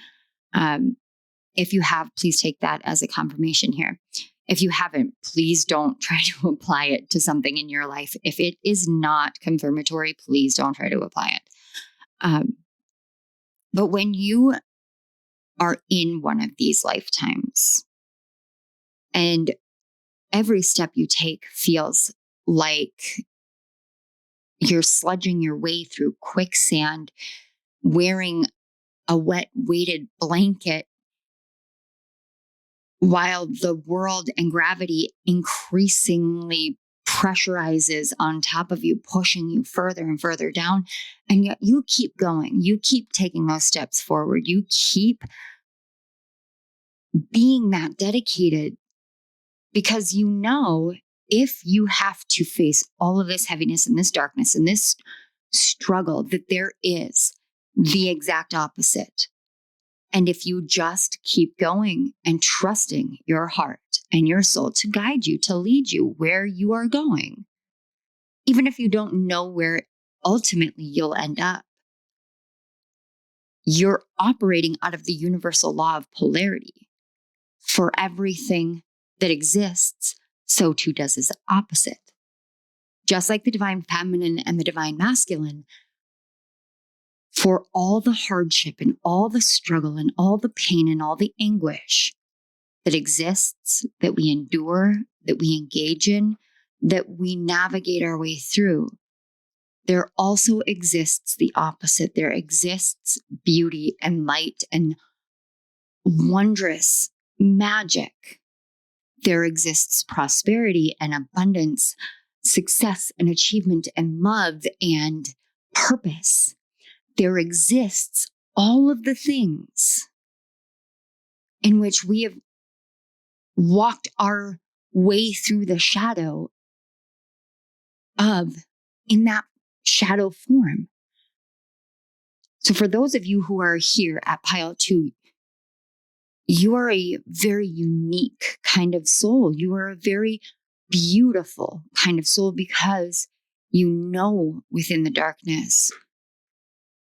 If you have, please take that as a confirmation here. If you haven't, please don't try to apply it to something in your life. If it is not confirmatory, please don't try to apply it. But when you are in one of these lifetimes and every step you take feels like you're sludging your way through quicksand, wearing a wet weighted blanket, while the world and gravity increasingly pressurizes on top of you, pushing you further and further down. And yet you keep going. You keep taking those steps forward. You keep being that dedicated because if you have to face all of this heaviness and this darkness and this struggle, that there is the exact opposite. And if you just keep going and trusting your heart and your soul to guide you, to lead you where you are going, even if you don't know where ultimately you'll end up. You're operating out of the universal law of polarity. For everything that exists, so too does its opposite. Just like the divine feminine and the divine masculine, for all the hardship and all the struggle and all the pain and all the anguish that exists, that we endure, that we engage in, that we navigate our way through, there also exists the opposite. There exists beauty and light and wondrous magic. There exists prosperity and abundance, success and achievement and love and purpose. There exists all of the things in which we have walked our way through the shadow of, in that shadow form. So for those of you who are here at Pile 2, you are a very unique kind of soul. You are a very beautiful kind of soul because you know within the darkness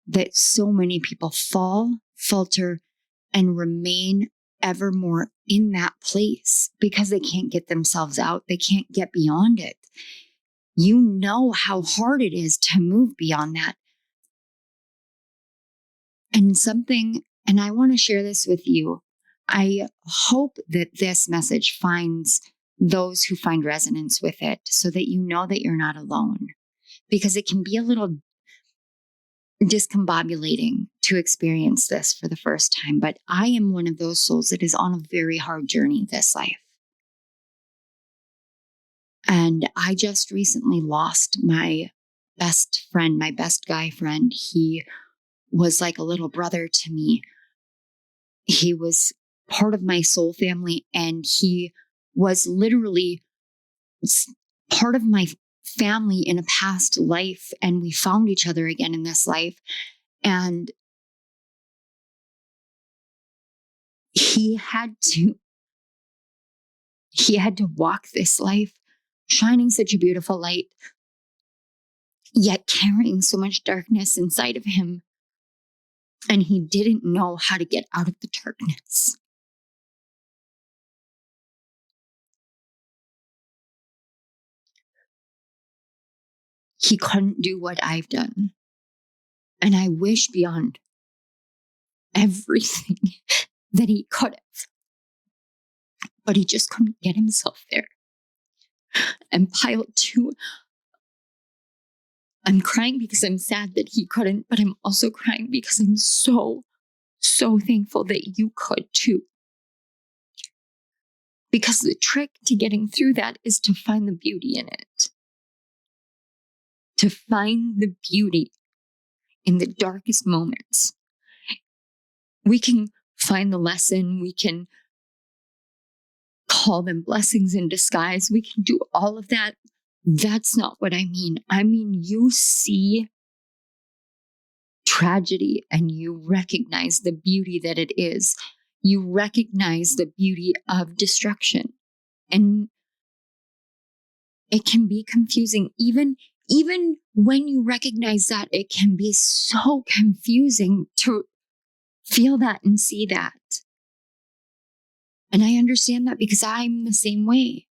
that so many people fall, falter, and remain evermore in that place because they can't get themselves out. They can't get beyond it. You know how hard it is to move beyond that. And I want to share this with you. I hope that this message finds those who find resonance with it so that you know that you're not alone, because it can be a little discombobulating to experience this for the first time. But I am one of those souls that is on a very hard journey this life. And I just recently lost my best friend, my best guy friend. He was like a little brother to me. He was part of my soul family, and he was literally part of my family in a past life. And we found each other again in this life. And he had to walk this life shining such a beautiful light, yet carrying so much darkness inside of him. And he didn't know how to get out of the darkness. He couldn't do what I've done. And I wish beyond everything that he could have. But he just couldn't get himself there. And Pile 2, I'm crying because I'm sad that he couldn't, but I'm also crying because I'm so, so thankful that you could too. Because the trick to getting through that is to find the beauty in it. To find the beauty in the darkest moments. We can find the lesson. We can call them blessings in disguise. We can do all of that. That's not what I mean. I mean, you see tragedy and you recognize the beauty that it is. You recognize the beauty of destruction. And it can be confusing. Even when you recognize that, it can be so confusing to feel that and see that. And I understand that because I'm the same way.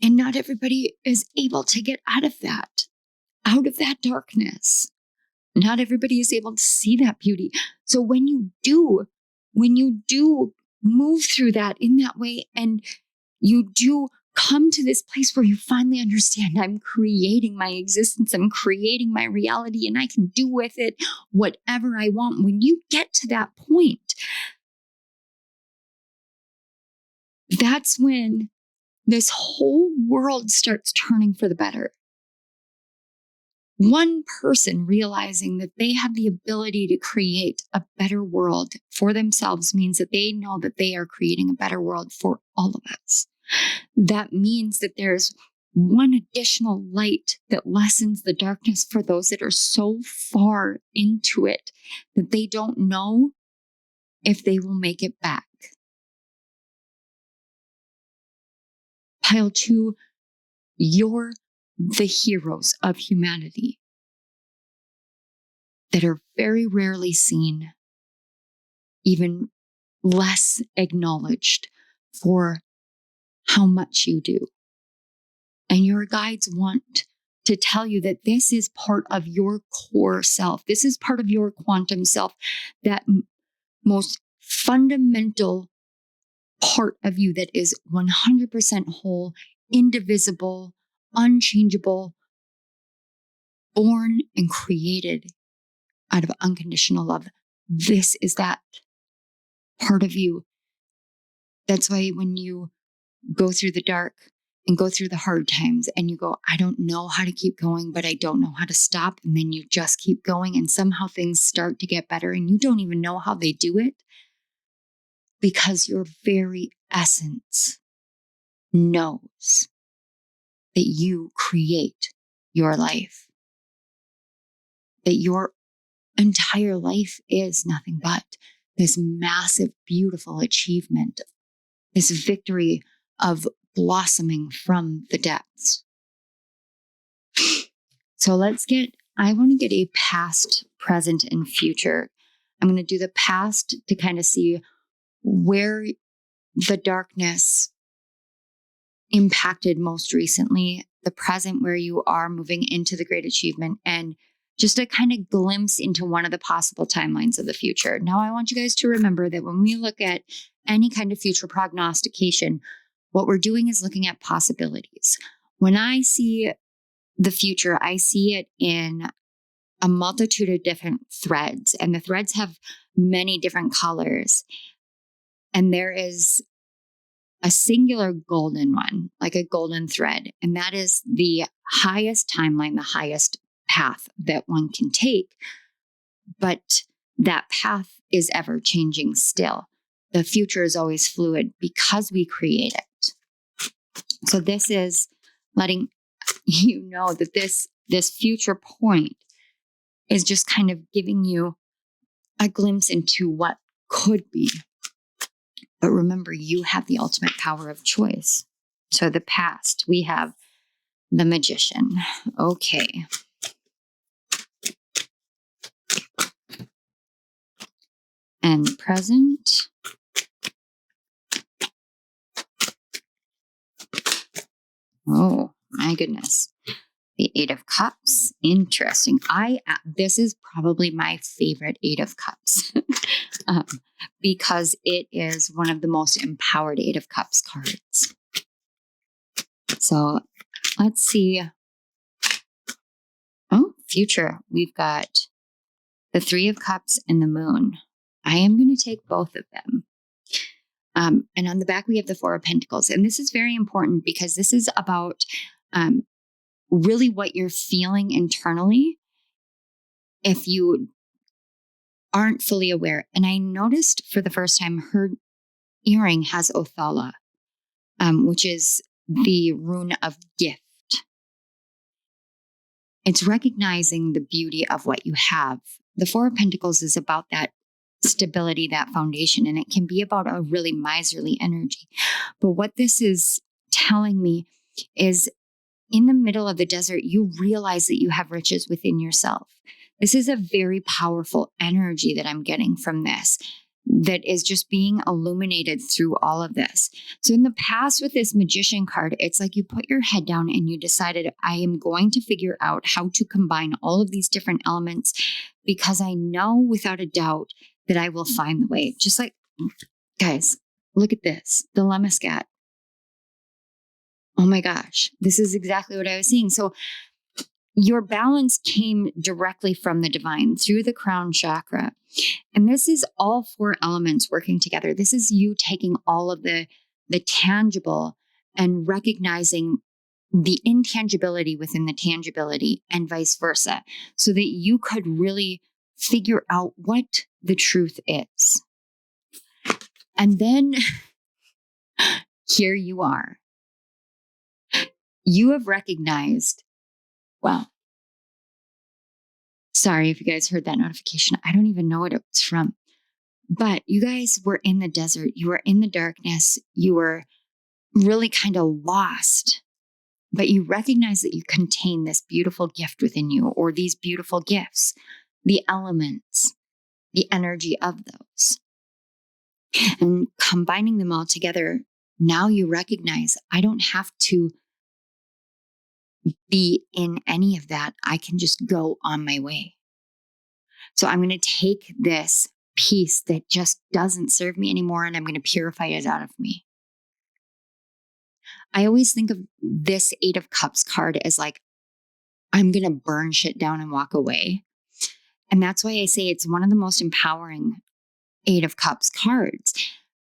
And not everybody is able to get out of that darkness. Not everybody is able to see that beauty. So when you do move through that in that way, and you do come to this place where you finally understand, I'm creating my existence, I'm creating my reality, and I can do with it whatever I want. When you get to that point, that's when this whole world starts turning for the better. One person realizing that they have the ability to create a better world for themselves means that they know that they are creating a better world for all of us. That means that there's one additional light that lessens the darkness for those that are so far into it that they don't know if they will make it back. Pile 2, your the heroes of humanity that are very rarely seen, even less acknowledged for how much you do. And your guides want to tell you that this is part of your core self. This is part of your quantum self, that most fundamental part of you that is 100% whole, indivisible, unchangeable, born and created out of unconditional love. This is that part of you. That's why when you go through the dark and go through the hard times and you go, I don't know how to keep going, but I don't know how to stop. And then you just keep going and somehow things start to get better and you don't even know how they do it, because your very essence knows that you create your life, that your entire life is nothing but this massive, beautiful achievement, this victory of blossoming from the depths. So I want to get a past, present, and future. I'm going to do the past to kind of see where the darkness impacted most recently, the present where you are moving into the great achievement, and just a kind of glimpse into one of the possible timelines of the future. Now, I want you guys to remember that when we look at any kind of future prognostication, what we're doing is looking at possibilities. When I see the future, I see it in a multitude of different threads, and the threads have many different colors. And there is a singular golden one, like a golden thread. And that is the highest timeline, the highest path that one can take. But that path is ever changing still. The future is always fluid because we create it. So this is letting you know that this future point is just kind of giving you a glimpse into what could be. But remember, you have the ultimate power of choice. So the past, we have the Magician. Okay. And present. Oh, my goodness. The Eight of Cups. Interesting. This is probably my favorite Eight of Cups because it is one of the most empowered Eight of Cups cards. So let's see. Oh, future. We've got the Three of Cups and the Moon. I am going to take both of them. And on the back, we have the Four of Pentacles. And this is very important because this is about really what you're feeling internally if you aren't fully aware. And I noticed for the first time, her earring has Othala, which is the rune of gift. It's recognizing the beauty of what you have. The Four of Pentacles is about that stability, that foundation, and it can be about a really miserly energy. But what this is telling me is in the middle of the desert, you realize that you have riches within yourself. This is a very powerful energy that I'm getting from this, that is just being illuminated through all of this. So in the past with this Magician card, it's like you put your head down and you decided, I am going to figure out how to combine all of these different elements because I know without a doubt that I will find the way. Just like, guys, look at this, the Lemniscat. Oh my gosh, this is exactly what I was seeing. So your balance came directly from the divine through the crown chakra. And this is all four elements working together. This is you taking all of the tangible and recognizing the intangibility within the tangibility and vice versa, so that you could really figure out what the truth is. And then here you are. You have recognized, well, sorry if you guys heard that notification. I don't even know what it was from. But you guys were in the desert. You were in the darkness. You were really kind of lost. but you recognize that you contain this beautiful gift within you, or these beautiful gifts, the elements, the energy of those. And combining them all together, now you recognize I don't have to be in any of that. I can just go on my way. So I'm going to take this piece that just doesn't serve me anymore, and I'm going to purify it out of me. I always think of this 8 of Cups card as like, I'm going to burn shit down and walk away. And that's why I say it's one of the most empowering 8 of Cups cards,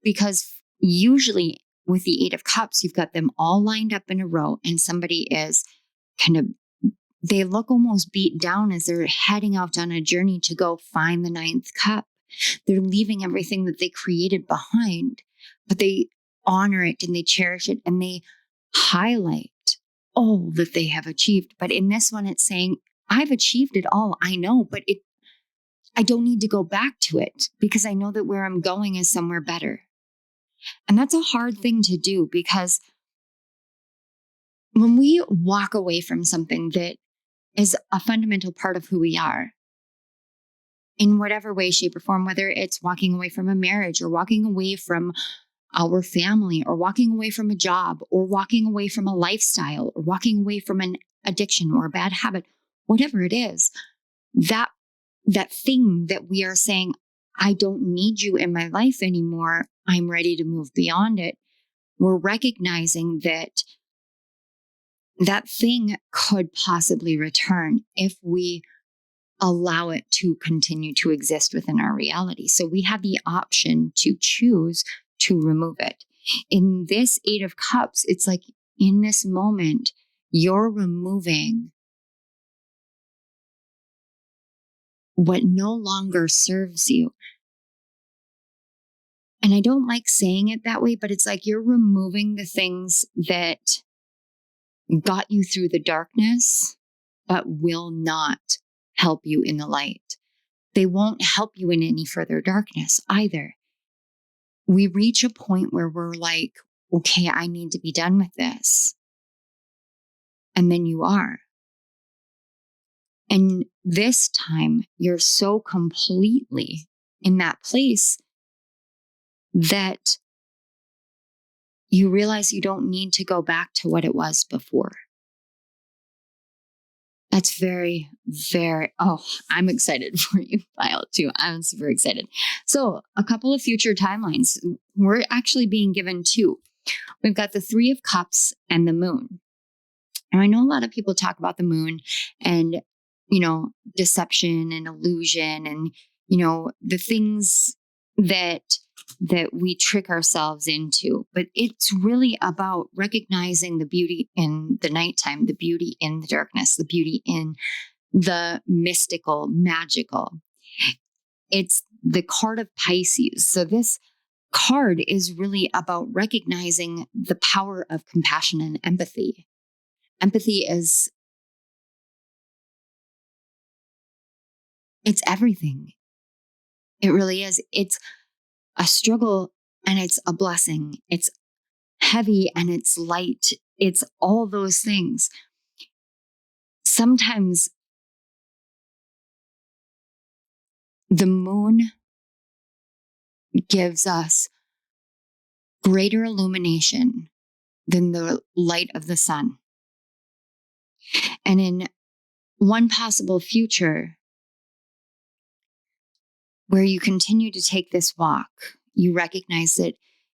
because usually with the 8 of Cups, you've got them all lined up in a row, and somebody is kind of, they look almost beat down as they're heading out on a journey to go find the 9th cup. They're leaving everything that they created behind, but they honor it and they cherish it and they highlight all that they have achieved. But in this one, it's saying, I've achieved it all. I know, but I don't need to go back to it because I know that where I'm going is somewhere better. And that's a hard thing to do, because when we walk away from something that is a fundamental part of who we are, in whatever way, shape, or form, whether it's walking away from a marriage or walking away from our family or walking away from a job or walking away from a lifestyle or walking away from an addiction or a bad habit, whatever it is, that thing that we are saying, I don't need you in my life anymore, I'm ready to move beyond it. We're recognizing that that thing could possibly return if we allow it to continue to exist within our reality. So we have the option to choose to remove it. In this 8 of Cups, it's like in this moment, you're removing what no longer serves you. And I don't like saying it that way, but it's like you're removing the things that got you through the darkness, but will not help you in the light. They won't help you in any further darkness either. We reach a point where we're like, okay, I need to be done with this. And then you are. And this time, you're so completely in that place that you realize you don't need to go back to what it was before. That's very, very, I'm excited for you, Violet, too. I'm super excited. So a couple of future timelines. We're actually being given 2. We've got the 3 of Cups and the moon. Now, I know a lot of people talk about the moon and, deception and illusion and, the things that we trick ourselves into. But it's really about recognizing the beauty in the nighttime, the beauty in the darkness, the beauty in the mystical, magical. It's the card of Pisces. So this card is really about recognizing the power of compassion and empathy. Empathy it's everything. It really is. It's a struggle and it's a blessing. It's heavy and it's light. It's all those things. Sometimes the moon gives us greater illumination than the light of the sun. And in one possible future where you continue to take this walk, you recognize that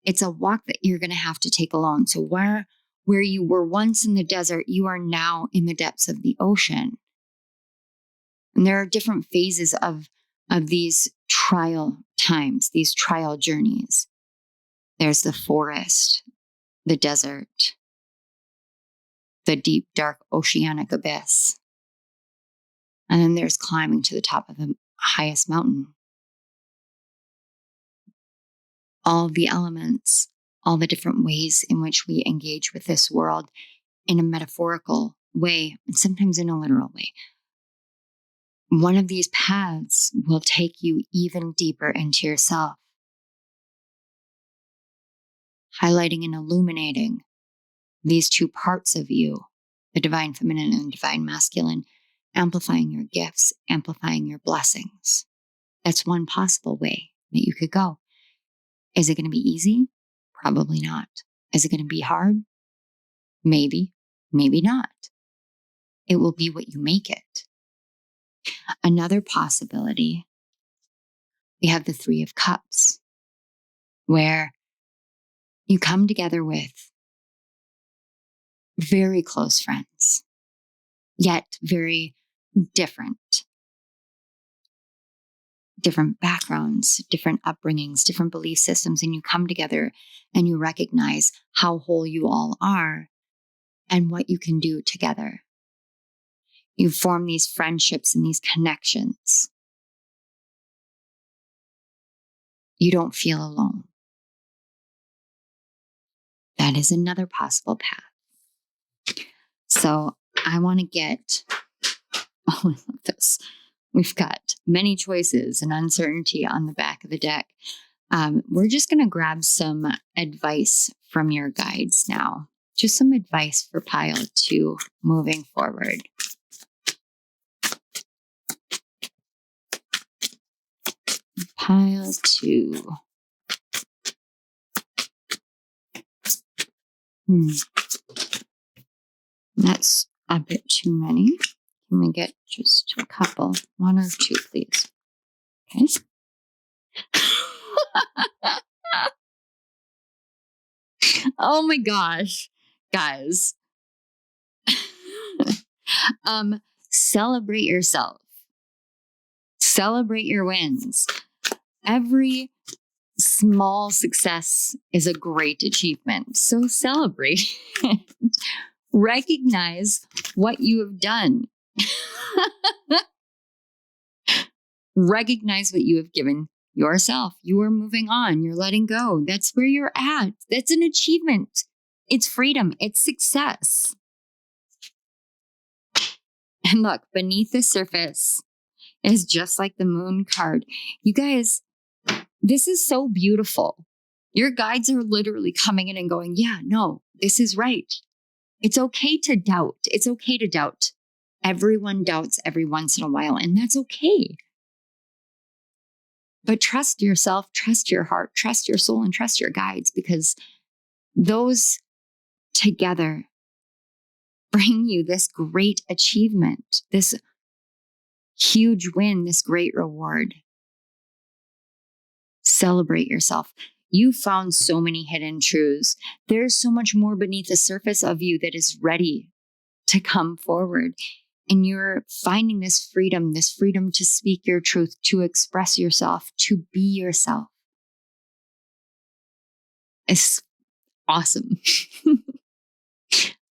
it's a walk that you're going to have to take alone. So where you were once in the desert, you are now in the depths of the ocean. And there are different phases of these trial times, these trial journeys. There's the forest, the desert, the deep, dark oceanic abyss. And then there's climbing to the top of the highest mountain. All the elements, all the different ways in which we engage with this world in a metaphorical way, and sometimes in a literal way. One of these paths will take you even deeper into yourself, highlighting and illuminating these 2 parts of you the divine feminine and divine masculine, amplifying your gifts, amplifying your blessings. That's one possible way that you could go. Is it going to be easy? Probably not. Is it going to be hard? Maybe, maybe not. It will be what you make it. Another possibility, we have the Three of Cups, where you come together with very close friends, yet very different backgrounds, different upbringings, different belief systems, and you come together and you recognize how whole you all are and what you can do together. You form these friendships and these connections. You don't feel alone. That is another possible path. So I want to get, oh, I love this. We've got many choices and uncertainty on the back of the deck. We're just going to grab some advice from your guides now. Just some advice for pile 2 moving forward. Pile 2. That's a bit too many. Can we get just a couple? 1 or 2, please. Okay. Oh my gosh, guys. Celebrate yourself. Celebrate your wins. Every small success is a great achievement. So celebrate it. Recognize what you have done. Recognize what you have given yourself. You are moving on. You're letting go. That's where you're at. That's an achievement. It's freedom. It's success. And look, beneath the surface is just like the moon card. You guys, this is so beautiful. Your guides are literally coming in and going, yeah, no, this is right. It's okay to doubt. It's okay to doubt. Everyone doubts every once in a while, and that's okay. But trust yourself, trust your heart, trust your soul, and trust your guides, because those together bring you this great achievement, this huge win, this great reward. Celebrate yourself. You found so many hidden truths. There's so much more beneath the surface of you that is ready to come forward. And you're finding this freedom to speak your truth, to express yourself, to be yourself. It's awesome.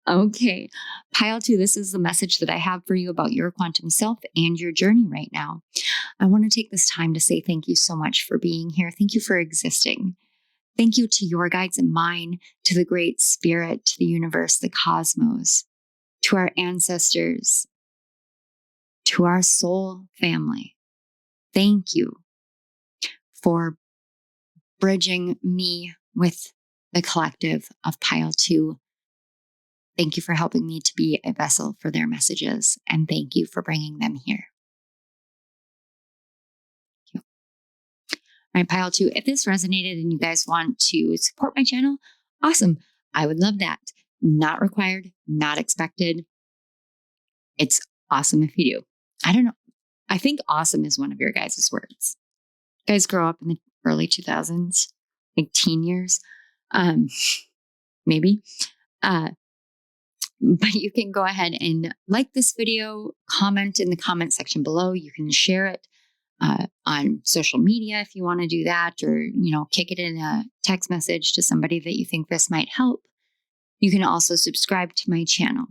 Okay, pile 2, this is the message that I have for you about your quantum self and your journey right now. I want to take this time to say thank you so much for being here. Thank you for existing. Thank you to your guides and mine, to the great spirit, to the universe, the cosmos, to our ancestors, to our soul family. Thank you for bridging me with the collective of pile 2. Thank you for helping me to be a vessel for their messages, and thank you for bringing them here. Thank you. All right, pile 2, if this resonated and you guys want to support my channel, awesome. I would love that. Not required, not expected. It's awesome if you do. I don't know. I think awesome is one of your guys' words. You guys grow up in the early 2000s, like teen years, maybe. But you can go ahead and like this video, comment in the comment section below. You can share it on social media if you want to do that, or, kick it in a text message to somebody that you think this might help. You can also subscribe to my channel.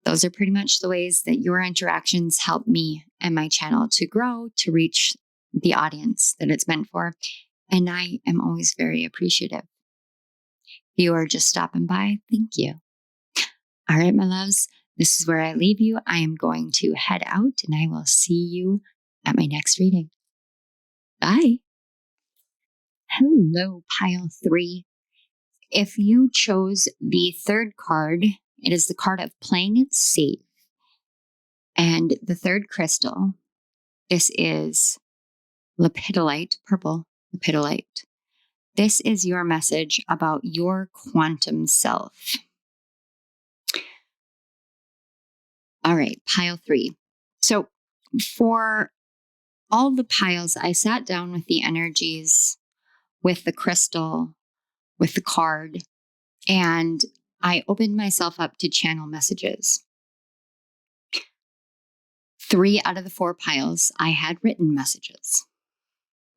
Those are pretty much the ways that your interactions help me and my channel to grow, to reach the audience that it's meant for. And I am always very appreciative. If you are just stopping by, thank you. All right, my loves, this is where I leave you. I am going to head out, and I will see you at my next reading. Bye. Hello, pile 3. If you chose the third card It is the card of playing it safe. And the third crystal, this is lepidolite, purple lepidolite. This is your message about your quantum self. All right, pile 3. So for all the piles, I sat down with the energies, with the crystal, with the card, and I opened myself up to channel messages. 3 out of the 4 piles, I had written messages.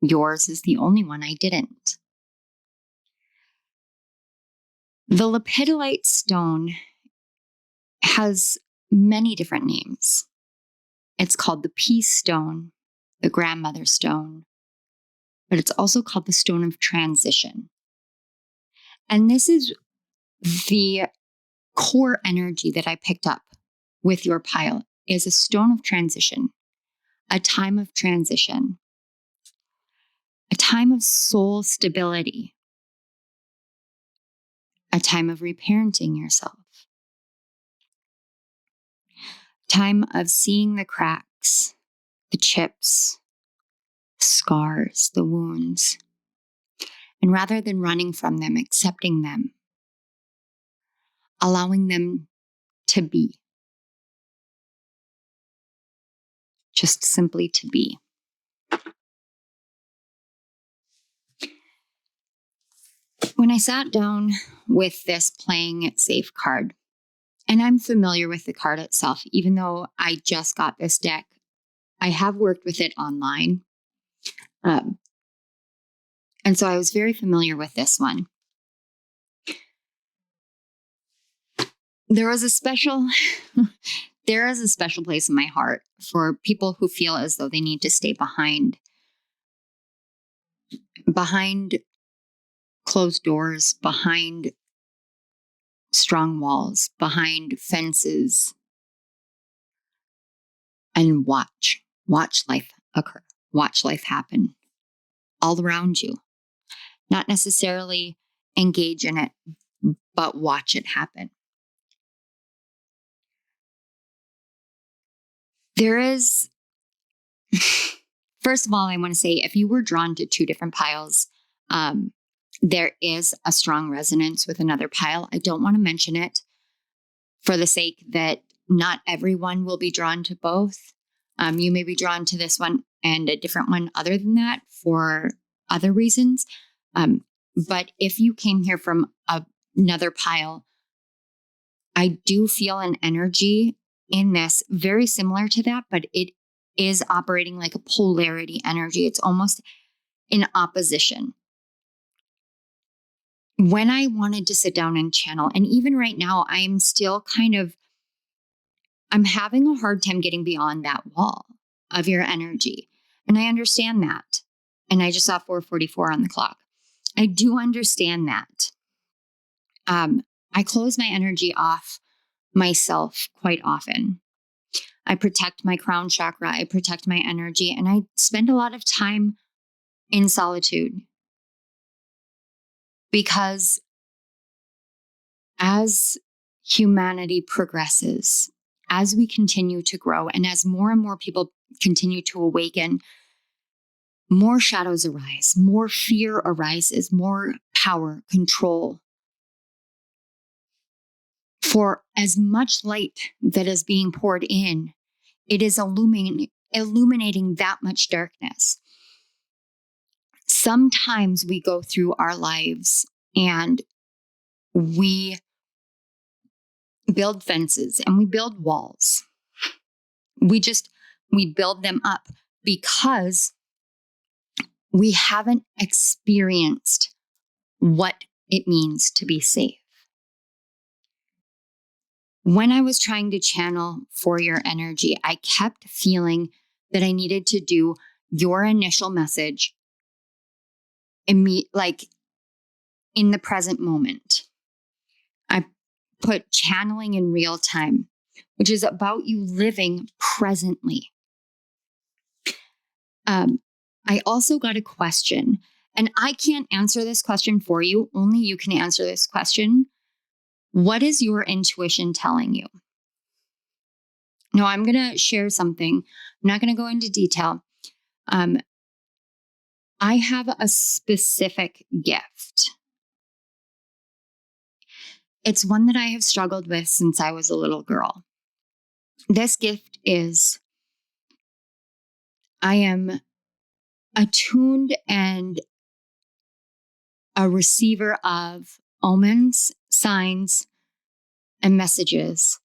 Yours is the only one I didn't. The lepidolite stone has many different names. It's called the peace stone, the grandmother stone, but it's also called the stone of transition. And this is the core energy that I picked up with your pile, is a stone of transition, a time of transition, a time of soul stability, a time of reparenting yourself, time of seeing the cracks, the chips, scars, the wounds, and rather than running from them, accepting them, allowing them to be, just simply to be. When I sat down with this playing it safe card, and I'm familiar with the card itself, even though I just got this deck, I have worked with it online. And so I was very familiar with this one. There is a special place in my heart for people who feel as though they need to stay behind closed doors, behind strong walls, behind fences, and watch life occur, watch life happen all around you. Not necessarily engage in it, but watch it happen. There is, first of all, I want to say, if you were drawn to 2 different piles, there is a strong resonance with another pile. I don't want to mention it for the sake that not everyone will be drawn to both. You may be drawn to this one and a different one other than that for other reasons. But if you came here from another pile, I do feel an energy in this very similar to that, but it is operating like a polarity energy. It's almost in opposition. When I wanted to sit down and channel, and even right now, I'm still I'm having a hard time getting beyond that wall of your energy. And I understand that. And I just saw 4:44 on the clock. I do understand that. I close my energy off myself quite often. I protect my crown chakra. I protect my energy. And I spend a lot of time in solitude because as humanity progresses, as we continue to grow, and as more and more people continue to awaken, more shadows arise, more fear arises, more power, control. For as much light that is being poured in, it is illuminating that much darkness. Sometimes we go through our lives and we build fences and we build walls. We build them up because we haven't experienced what it means to be safe. When I was trying to channel for your energy, I kept feeling that I needed to do your initial message like in the present moment. I put channeling in real time, which is about you living presently. I also got a question, and I can't answer this question for you. Only you can answer this question. What is your intuition telling you? Now, I'm going to share something. I'm not going to go into detail. I have a specific gift. It's one that I have struggled with since I was a little girl. This gift is I am attuned and a receiver of omens, signs, and messages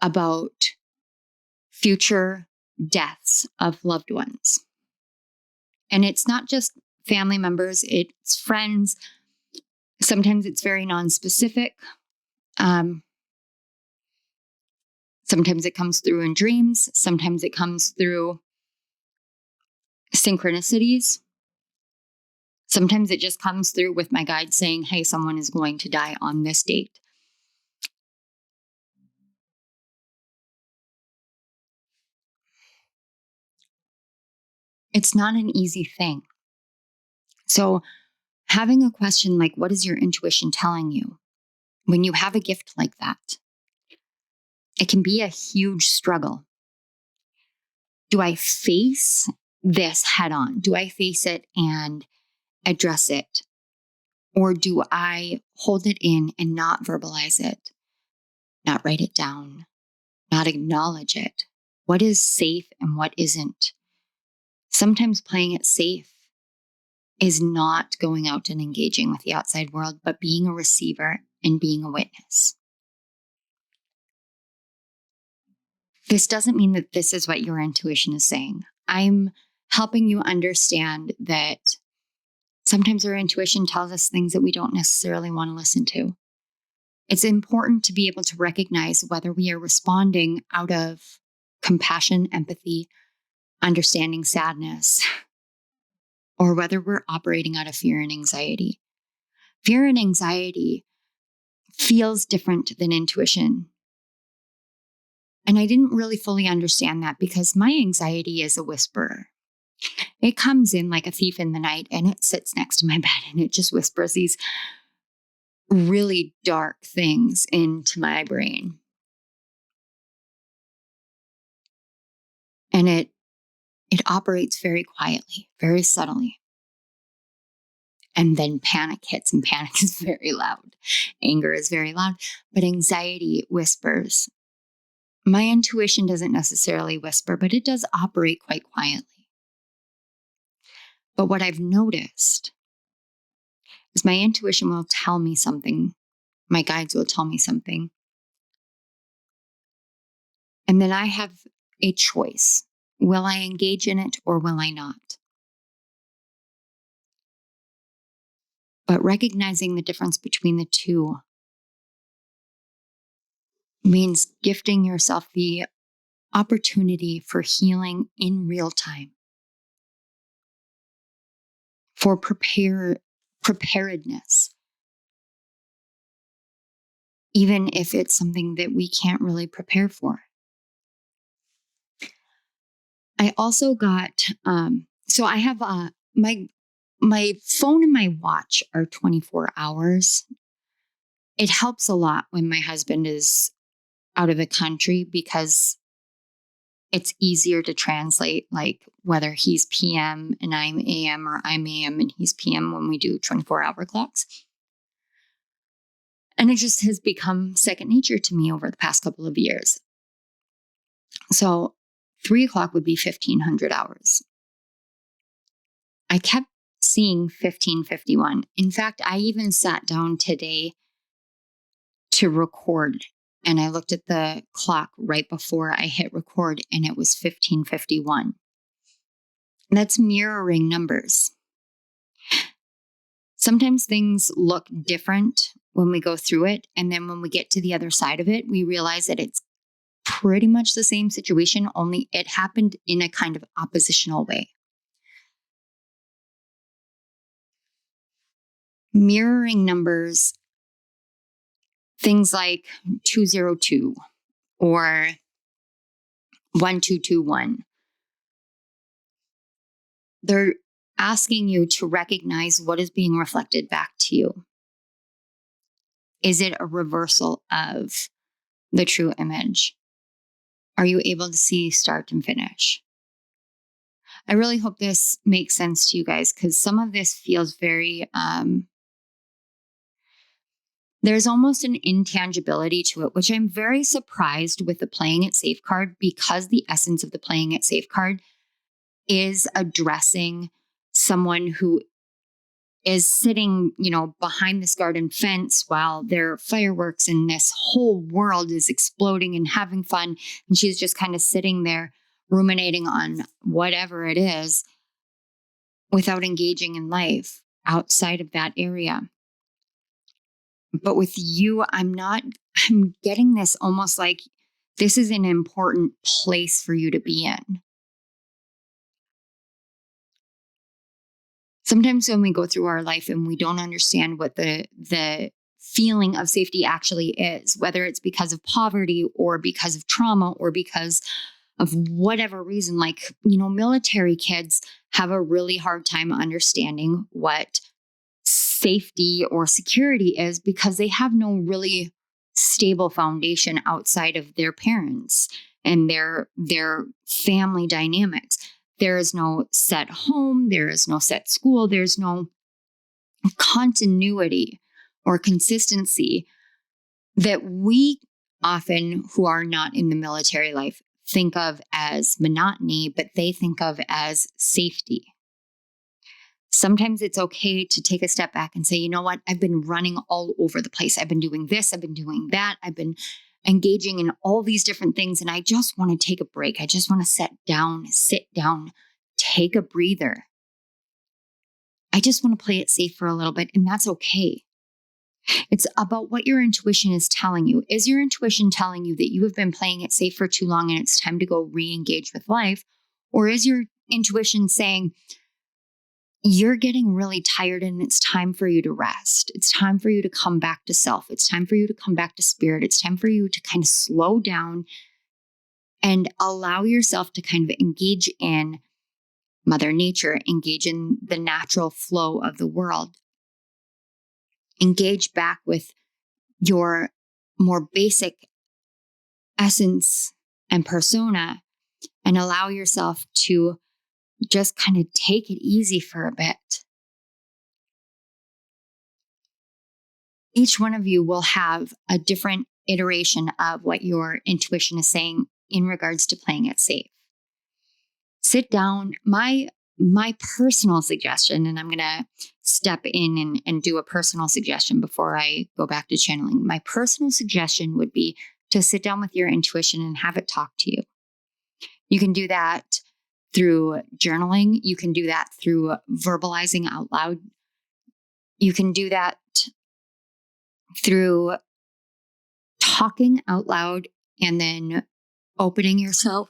about future deaths of loved ones. And it's not just family members, it's friends. Sometimes it's very non-specific. Sometimes it comes through in dreams. Sometimes it comes through synchronicities. Sometimes it just comes through with my guide saying, hey, someone is going to die on this date. It's not an easy thing. So having a question like, what is your intuition telling you? When you have a gift like that, it can be a huge struggle. Do I face this head on? Do I face it and address it? Or do I hold it in and not verbalize it, not write it down, not acknowledge it? What is safe and what isn't? Sometimes playing it safe is not going out and engaging with the outside world, but being a receiver and being a witness. This doesn't mean that this is what your intuition is saying. I'm helping you understand that sometimes our intuition tells us things that we don't necessarily want to listen to. It's important to be able to recognize whether we are responding out of compassion, empathy, understanding, sadness, or whether we're operating out of fear and anxiety. Fear and anxiety feels different than intuition. And I didn't really fully understand that because my anxiety is a whisperer. It comes in like a thief in the night and it sits next to my bed and it just whispers these really dark things into my brain. And it operates very quietly, very subtly. And then panic hits, and panic is very loud. Anger is very loud, but anxiety whispers. My intuition doesn't necessarily whisper, but it does operate quite quietly. But what I've noticed is my intuition will tell me something. My guides will tell me something. And then I have a choice. Will I engage in it or will I not? But recognizing the difference between the two means gifting yourself the opportunity for healing in real time, for preparedness, even if it's something that we can't really prepare for. I also got, so I have my phone and my watch are 24 hours. It helps a lot when my husband is out of the country because it's easier to translate, like whether he's PM and I'm AM or I'm AM and he's PM when we do 24-hour clocks. And it just has become second nature to me over the past couple of years. So 3 o'clock would be 1500 hours. I kept seeing 1551. In fact, I even sat down today to record and I looked at the clock right before I hit record and it was 1551. That's mirroring numbers. Sometimes things look different when we go through it. And then when we get to the other side of it, we realize that it's pretty much the same situation, only it happened in a kind of oppositional way. Mirroring numbers, things like 202 or 1221, they're asking you to recognize what is being reflected back to you. Is it a reversal of the true image? Are you able to see start and finish? I really hope this makes sense to you guys, because some of this feels very, there's almost an intangibility to it, which I'm very surprised with the playing it safe card, because the essence of the playing it safe card is addressing someone who is sitting, behind this garden fence while there are fireworks and this whole world is exploding and having fun. And she's just kind of sitting there ruminating on whatever it is without engaging in life outside of that area. But with you, I'm getting this almost like this is an important place for you to be in. Sometimes when we go through our life and we don't understand what the feeling of safety actually is, whether it's because of poverty or because of trauma or because of whatever reason, like, military kids have a really hard time understanding what safety or security is, because they have no really stable foundation outside of their parents and their family dynamics. There is no set home, there is no set school, there's no continuity or consistency that we often, who are not in the military life, think of as monotony, but they think of as safety. Sometimes it's okay to take a step back and say, you know what? I've been running all over the place. I've been doing this. I've been doing that. I've been engaging in all these different things. And I just want to take a break. I just want to sit down, take a breather. I just want to play it safe for a little bit. And that's okay. It's about what your intuition is telling you. Is your intuition telling you that you have been playing it safe for too long and it's time to go re-engage with life? Or is your intuition saying, you're getting really tired and it's time for you to rest. It's time for you to come back to self. It's time for you to come back to spirit. It's time for you to kind of slow down and allow yourself to kind of engage in Mother Nature, engage in the natural flow of the world, engage back with your more basic essence and persona, and allow yourself to just kind of take it easy for a bit. Each one of you will have a different iteration of what your intuition is saying in regards to playing it safe. Sit down. My personal suggestion, and I'm going to step in and do a personal suggestion before I go back to channeling. My personal suggestion would be to sit down with your intuition and have it talk to you. You can do that through journaling. You can do that through verbalizing out loud. You can do that through talking out loud and then opening yourself.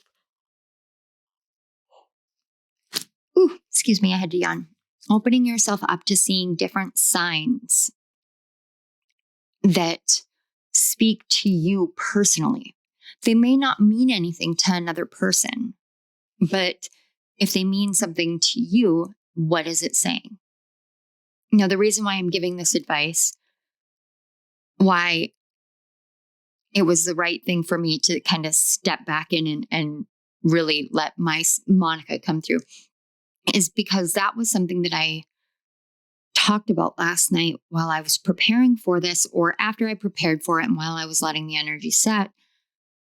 Ooh, excuse me, I had to yawn. Opening yourself up to seeing different signs that speak to you personally. They may not mean anything to another person, but if they mean something to you, what is it saying? Now, the reason why I'm giving this advice, why it was the right thing for me to kind of step back in and really let my Monica come through, is because that was something that I talked about last night while I was preparing for this, or after I prepared for it and while I was letting the energy set.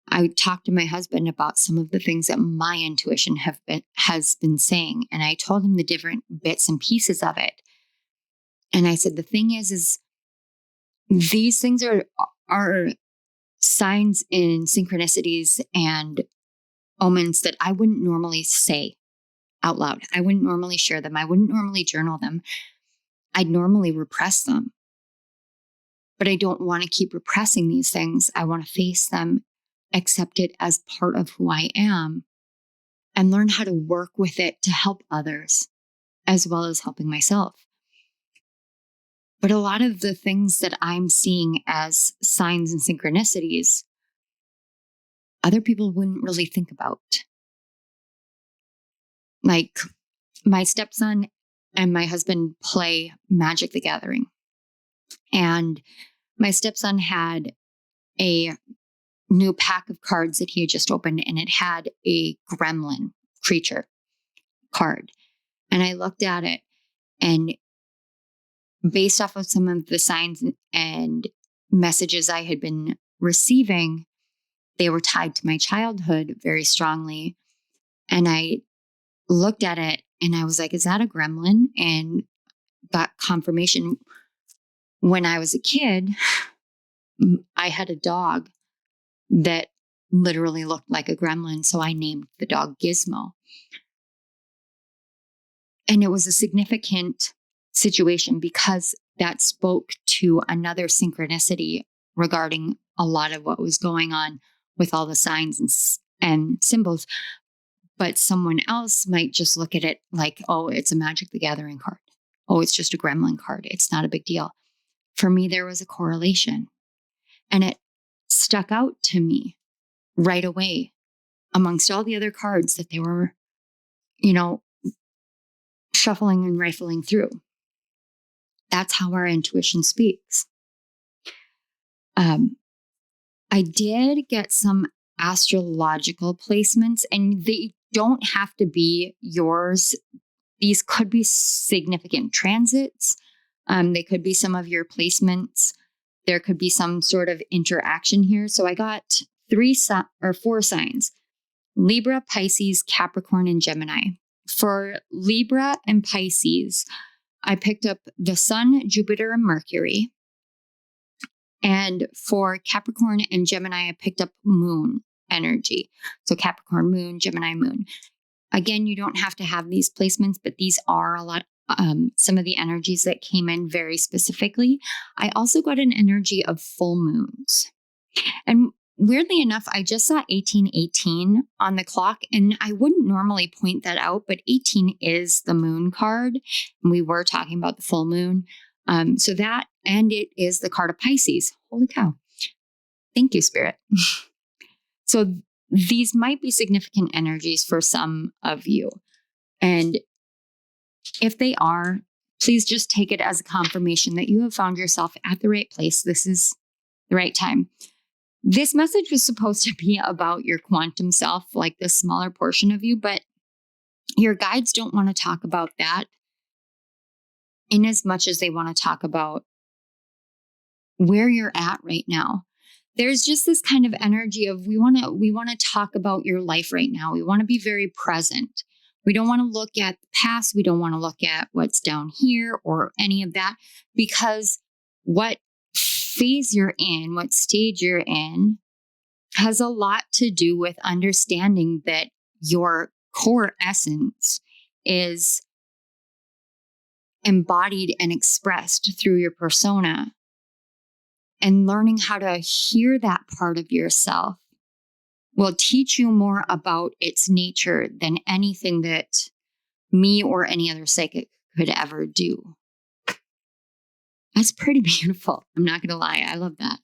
I talked to my husband about some of the things that my intuition has been saying, and I told him the different bits and pieces of it. And I said, the thing is these things are signs and synchronicities and omens that I wouldn't normally say out loud. I wouldn't normally share them. I wouldn't normally journal them. I'd normally repress them. But I don't want to keep repressing these things. I want to face them, accept it as part of who I am, and learn how to work with it to help others, as well as helping myself. But a lot of the things that I'm seeing as signs and synchronicities, other people wouldn't really think about. Like, my stepson and my husband play Magic the Gathering. And my stepson had a new pack of cards that he had just opened, and it had a gremlin creature card. And I looked at it, and based off of some of the signs and messages I had been receiving, they were tied to my childhood very strongly. And I looked at it and I was like, is that a gremlin? And got confirmation. When I was a kid, I had a dog that literally looked like a gremlin. So I named the dog Gizmo. And it was a significant situation because that spoke to another synchronicity regarding a lot of what was going on with all the signs and symbols. But someone else might just look at it like, oh, it's a Magic the Gathering card. Oh, it's just a gremlin card. It's not a big deal. For me, there was a correlation. And it stuck out to me right away amongst all the other cards that they were, shuffling and rifling through. That's how our intuition speaks. I did get some astrological placements, and they don't have to be yours. These could be significant transits. They could be some of your placements. There could be some sort of interaction here. So I got 4 signs: Libra, Pisces, Capricorn, and Gemini. For Libra and Pisces, I picked up the Sun, Jupiter, and Mercury. And for Capricorn and Gemini, I picked up Moon energy. So Capricorn, Moon, Gemini, Moon. Again, you don't have to have these placements, but these are some of the energies that came in very specifically. I also got an energy of full moons. And weirdly enough, I just saw 1818 on the clock, and I wouldn't normally point that out, but 18 is the moon card. And we were talking about the full moon. So that, and it is the card of Pisces. Holy cow. Thank you, Spirit. So these might be significant energies for some of you. And if they are, please just take it as a confirmation that you have found yourself at the right place. This is the right time. This message was supposed to be about your quantum self, like the smaller portion of you, but your guides don't want to talk about that in as much as they want to talk about where you're at right now. There's just this kind of energy of we want to talk about your life right now. We want to be very present. We don't want to look at the past. We don't want to look at what's down here or any of that, because what phase you're in, what stage you're in, has a lot to do with understanding that your core essence is embodied and expressed through your persona. And learning how to hear that part of yourself will teach you more about its nature than anything that me or any other psychic could ever do. That's pretty beautiful. I'm not going to lie. I love that.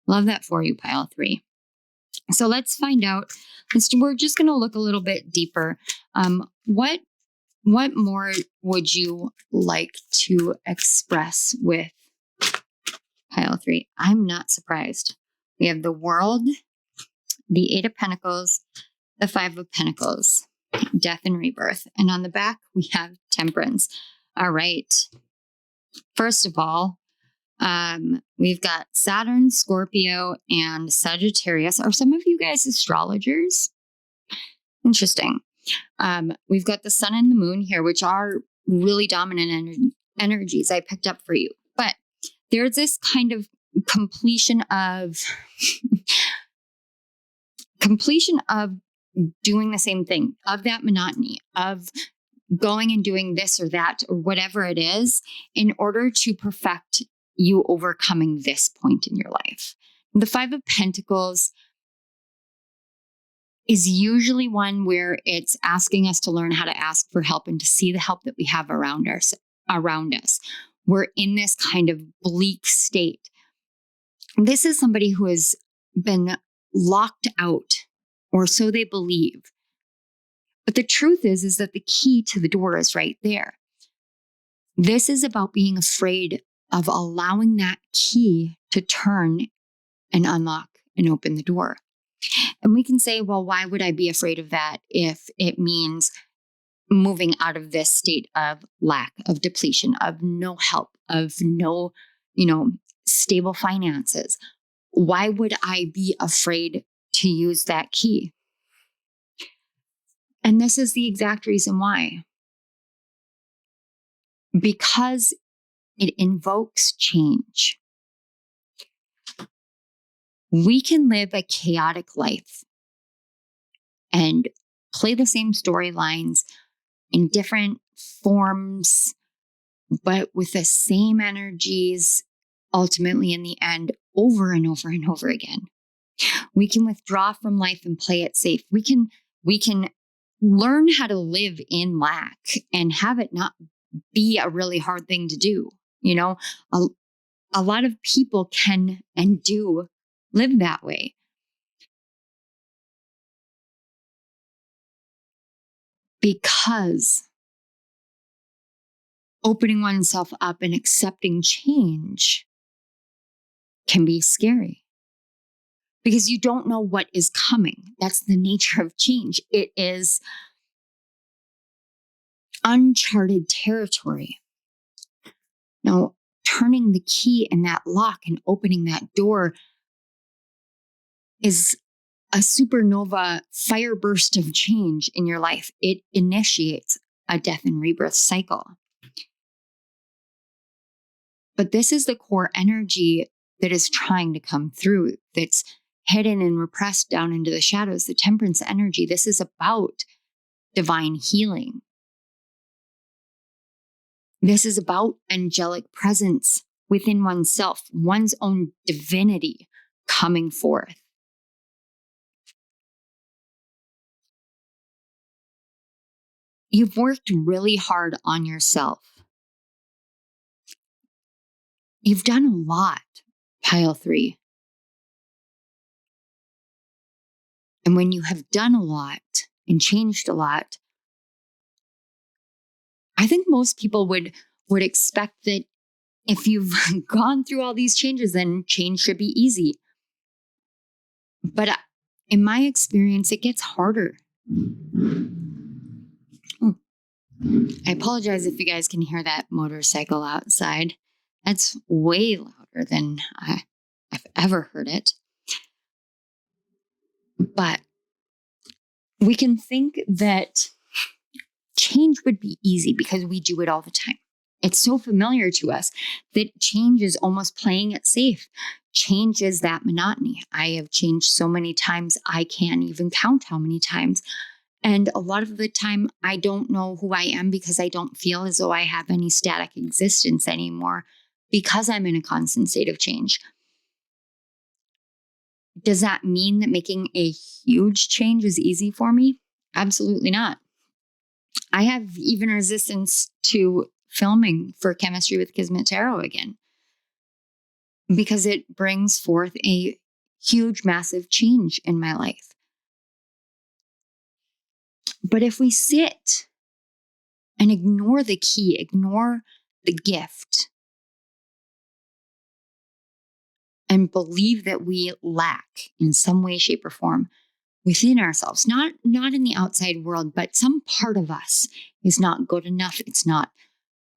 Love that for you, pile 3. So let's find out. We're just going to look a little bit deeper. What more would you like to express with pile 3? I'm not surprised. We have the World, the 8 of Pentacles, the 5 of Pentacles, Death and Rebirth. And on the back, we have Temperance. All right. First of all, we've got Saturn, Scorpio, and Sagittarius. Are some of you guys astrologers? Interesting. We've got the Sun and the Moon here, which are really dominant energies I picked up for you. But there's this kind of completion of doing the same thing, of that monotony, of going and doing this or that or whatever it is in order to perfect you overcoming this point in your life. The 5 of Pentacles is usually one where it's asking us to learn how to ask for help and to see the help that we have around us. We're in this kind of bleak state. This is somebody who has been locked out, or so they believe. But the truth is that the key to the door is right there. This is about being afraid of allowing that key to turn and unlock and open the door. And we can say, well, why would I be afraid of that if it means moving out of this state of lack, of depletion, of no help, of no, stable finances? Why would I be afraid to use that key? And this is the exact reason why. Because it invokes change. We can live a chaotic life and play the same storylines in different forms, but with the same energies, ultimately in the end, over and over and over again. We can withdraw from life and play it safe. We can learn how to live in lack and have it not be a really hard thing to do. A lot of people can and do live that way. Because opening oneself up and accepting change can be scary. Because you don't know what is coming. That's the nature of change. It is uncharted territory. Now, turning the key in that lock and opening that door is a supernova fire burst of change in your life. It initiates a death and rebirth cycle. But this is the core energy that is trying to come through, that's hidden and repressed down into the shadows, the temperance energy. This is about divine healing. This is about angelic presence within oneself, one's own divinity coming forth. You've worked really hard on yourself. You've done a lot, pile 3. And when you have done a lot and changed a lot, I think most people would expect that if you've gone through all these changes, then change should be easy. But in my experience, it gets harder. I apologize if you guys can hear that motorcycle outside. That's way louder than I've ever heard it. But we can think that change would be easy because we do it all the time. It's so familiar to us that change is almost playing it safe. Change is that monotony. I have changed so many times, I can't even count how many times. And a lot of the time, I don't know who I am because I don't feel as though I have any static existence anymore because I'm in a constant state of change. Does that mean that making a huge change is easy for me? Absolutely not. I have even resistance to filming for Chemistry with Kismet Tarot again because it brings forth a huge, massive change in my life. But if we sit and ignore the key, ignore the gift, and believe that we lack in some way, shape, or form within ourselves, not in the outside world, but some part of us is not good enough. It's not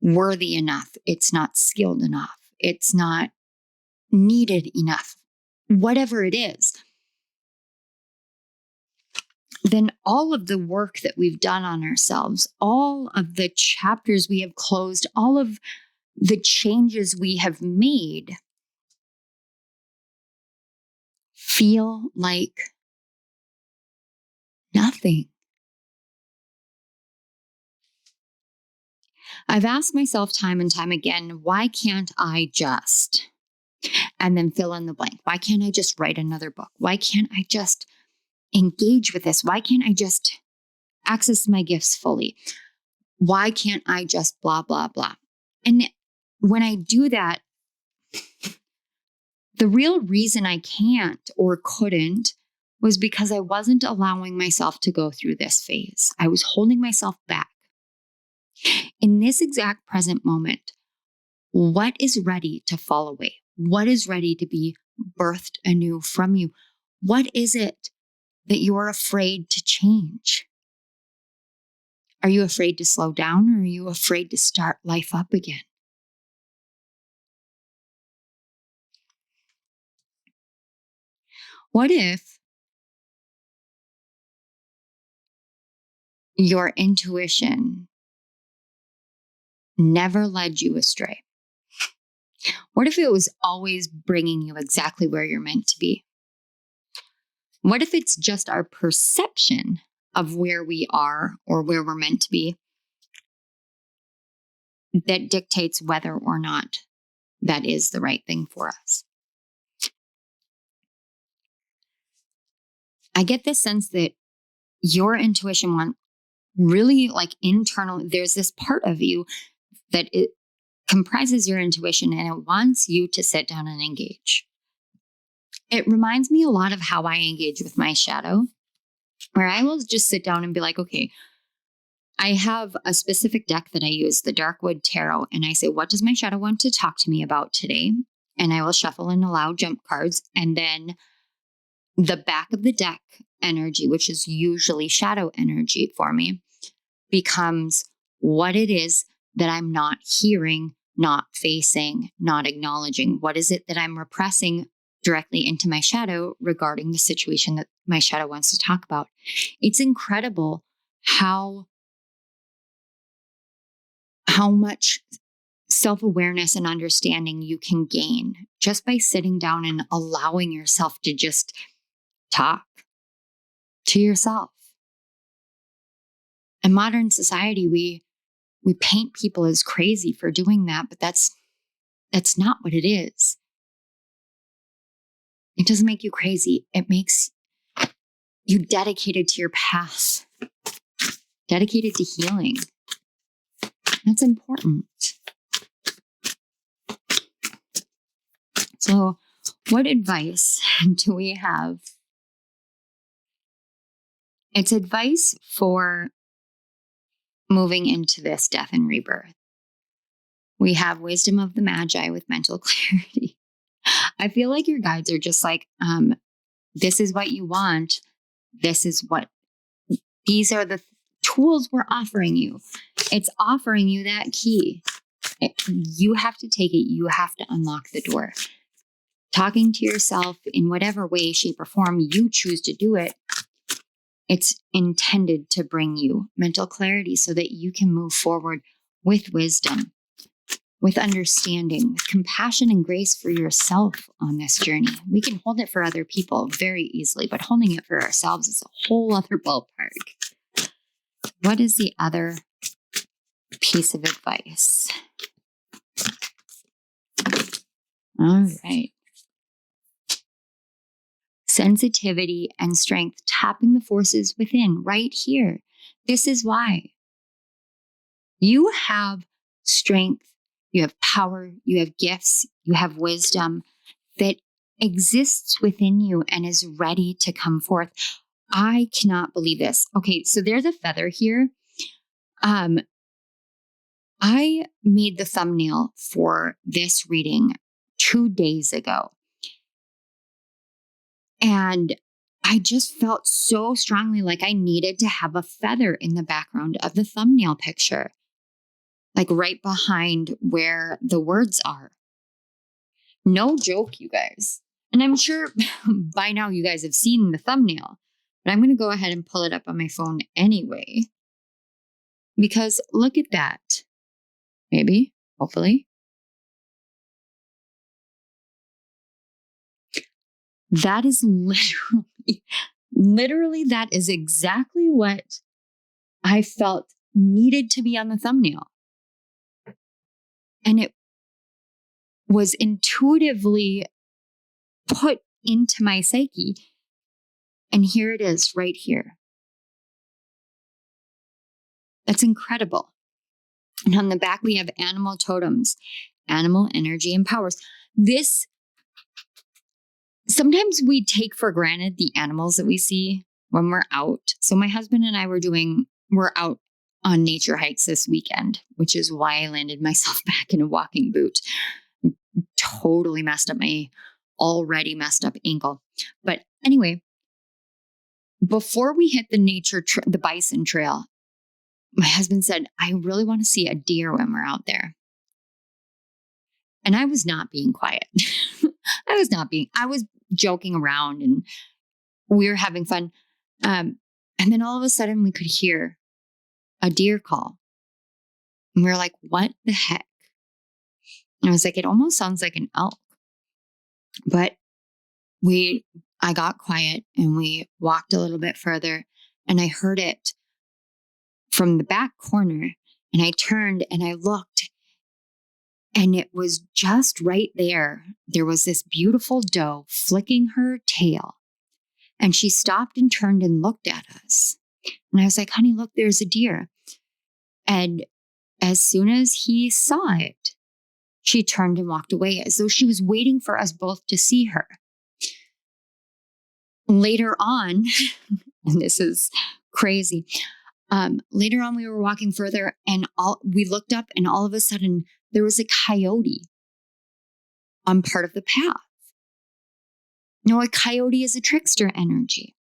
worthy enough. It's not skilled enough. It's not needed enough. Whatever it is, then all of the work that we've done on ourselves, all of the chapters we have closed, all of the changes we have made feel like nothing. I've asked myself time and time again, why can't I just, and then fill in the blank? Why can't I just write another book? Why can't I just engage with this? Why can't I just access my gifts fully? Why can't I just blah, blah, blah? And when I do that, the real reason I can't or couldn't was because I wasn't allowing myself to go through this phase. I was holding myself back. In this exact present moment, what is ready to fall away? What is ready to be birthed anew from you? What is it that you're afraid to change? Are you afraid to slow down, or are you afraid to start life up again? What if your intuition never led you astray? What if it was always bringing you exactly where you're meant to be? What if it's just our perception of where we are or where we're meant to be that dictates whether or not that is the right thing for us? I get this sense that your intuition wants really like internal, there's this part of you that it comprises your intuition and it wants you to sit down and engage. It reminds me a lot of how I engage with my shadow, where I will just sit down and be like, okay, I have a specific deck that I use, the Darkwood Tarot, and I say, what does my shadow want to talk to me about today? And I will shuffle and allow jump cards. And then the back of the deck energy, which is usually shadow energy for me, becomes what it is that I'm not hearing, not facing, not acknowledging. What is it that I'm repressing directly into my shadow regarding the situation that my shadow wants to talk about? It's incredible how much self-awareness and understanding you can gain just by sitting down and allowing yourself to just talk to yourself. In modern society, we paint people as crazy for doing that, but that's not what it is. It doesn't make you crazy. It makes you dedicated to your path, dedicated to healing. That's important. So, what advice do we have? It's advice for moving into this death and rebirth. We have wisdom of the Magi with mental clarity. I feel like your guides are just like, this is what you want. These are the tools we're offering you. It's offering you that key. You have to take it. You have to unlock the door. Talking to yourself in whatever way, shape, or form you choose to do it, it's intended to bring you mental clarity so that you can move forward with wisdom, with understanding, with compassion and grace for yourself on this journey. We can hold it for other people very easily, but holding it for ourselves is a whole other ballpark. What is the other piece of advice? All right. Sensitivity and strength, tapping the forces within right here. This is why. You have strength, you have power, you have gifts, you have wisdom that exists within you and is ready to come forth. I cannot believe this. Okay, so there's a feather here. I made the thumbnail for this reading 2 days ago. And I just felt so strongly like I needed to have a feather in the background of the thumbnail picture, like right behind where the words are. No joke, you guys. And I'm sure by now you guys have seen the thumbnail, but I'm going to go ahead and pull it up on my phone anyway, because look at that. Maybe, hopefully. That is literally, that is exactly what I felt needed to be on the thumbnail. And it was intuitively put into my psyche. And here it is right here. That's incredible. And on the back, we have animal totems, animal energy and powers. Sometimes we take for granted the animals that we see when we're out. So my husband and I we're out on nature hikes this weekend, which is why I landed myself back in a walking boot. totally messed up my already messed up ankle. But anyway, before we hit the bison trail, my husband said, I really want to see a deer when we're out there. And I was not being quiet. I was joking around and we were having fun. And then all of a sudden we could hear a deer call. And we were like, what the heck? And I was like, it almost sounds like an elk. But I got quiet and we walked a little bit further and I heard it from the back corner, and I turned and I looked, and it was just right there. There was this beautiful doe flicking her tail, and she stopped and turned and looked at us. And I was like, honey, look, there's a deer. And as soon as he saw it, she turned and walked away as though she was waiting for us both to see her. Later on, and this is crazy, later on we were walking further and we looked up and all of a sudden there was a coyote on part of the path. Now, a coyote is a trickster energy.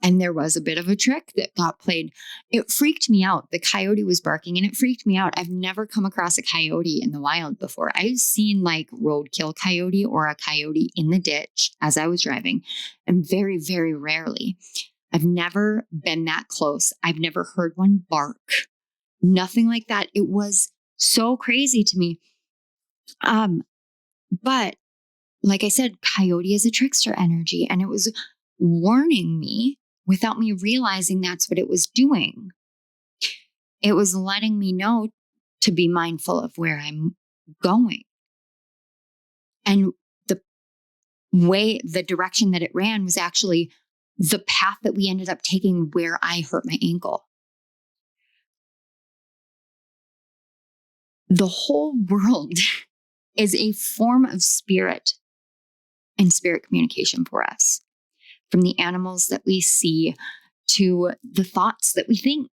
And there was a bit of a trick that got played. It freaked me out. The coyote was barking and it freaked me out. I've never come across a coyote in the wild before. I've seen like roadkill coyote or a coyote in the ditch as I was driving, and very, very rarely. I've never been that close. I've never heard one bark. Nothing like that. It was so crazy to me. But like I said, coyote is a trickster energy, and it was warning me without me realizing that's what it was doing. It was letting me know to be mindful of where I'm going. And the direction that it ran was actually the path that we ended up taking where I hurt my ankle. The whole world is a form of spirit and spirit communication for us. From the animals that we see to the thoughts that we think.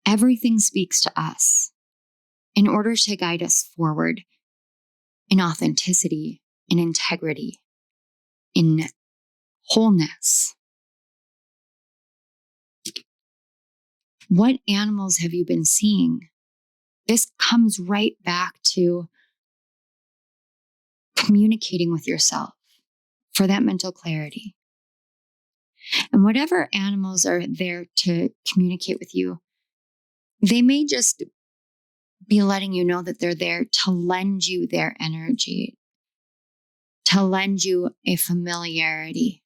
Everything speaks to us in order to guide us forward in authenticity, in integrity, in wholeness. What animals have you been seeing? This comes right back to communicating with yourself for that mental clarity. And whatever animals are there to communicate with you, they may just be letting you know that they're there to lend you their energy, to lend you a familiarity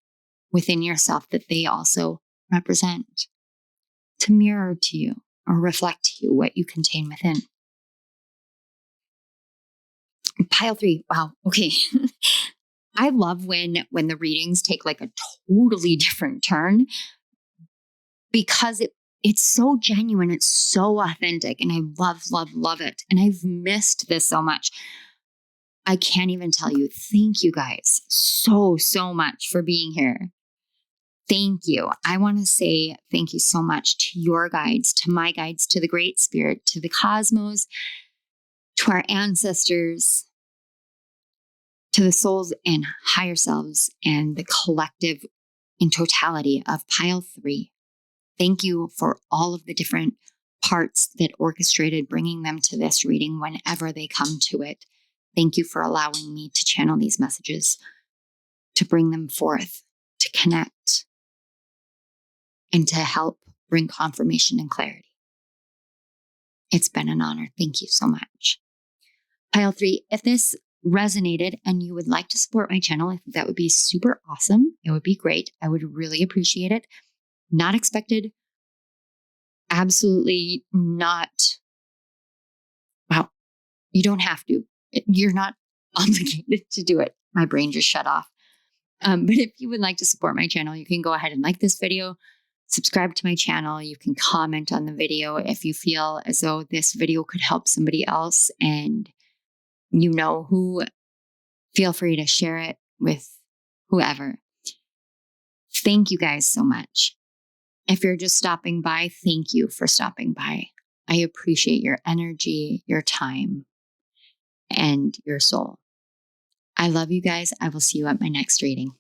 within yourself that they also represent, to mirror to you or reflect to you what you contain within. Pile 3. Wow. Okay. I love when the readings take like a totally different turn because it's so genuine. It's so authentic. And I love it. And I've missed this so much. I can't even tell you. Thank you guys so much for being here. Thank you. I want to say thank you so much to your guides, to my guides, to the Great Spirit, to the cosmos, to our ancestors, to the souls and higher selves and the collective in totality of pile 3. Thank you for all of the different parts that orchestrated bringing them to this reading whenever they come to it. Thank you for allowing me to channel these messages, to bring them forth, to connect, and to help bring confirmation and clarity. It's been an honor. Thank you so much. Pile 3, if this resonated and you would like to support my channel, I think that would be super awesome. It would be great. I would really appreciate it. Not expected. Absolutely not. Wow. You don't have to. You're not obligated to do it. My brain just shut off. But if you would like to support my channel, you can go ahead and like this video, subscribe to my channel. You can comment on the video if you feel as though this video could help somebody else and you know who. Feel free to share it with whoever. Thank you guys so much. If you're just stopping by, thank you for stopping by. I appreciate your energy, your time, and your soul. I love you guys. I will see you at my next reading.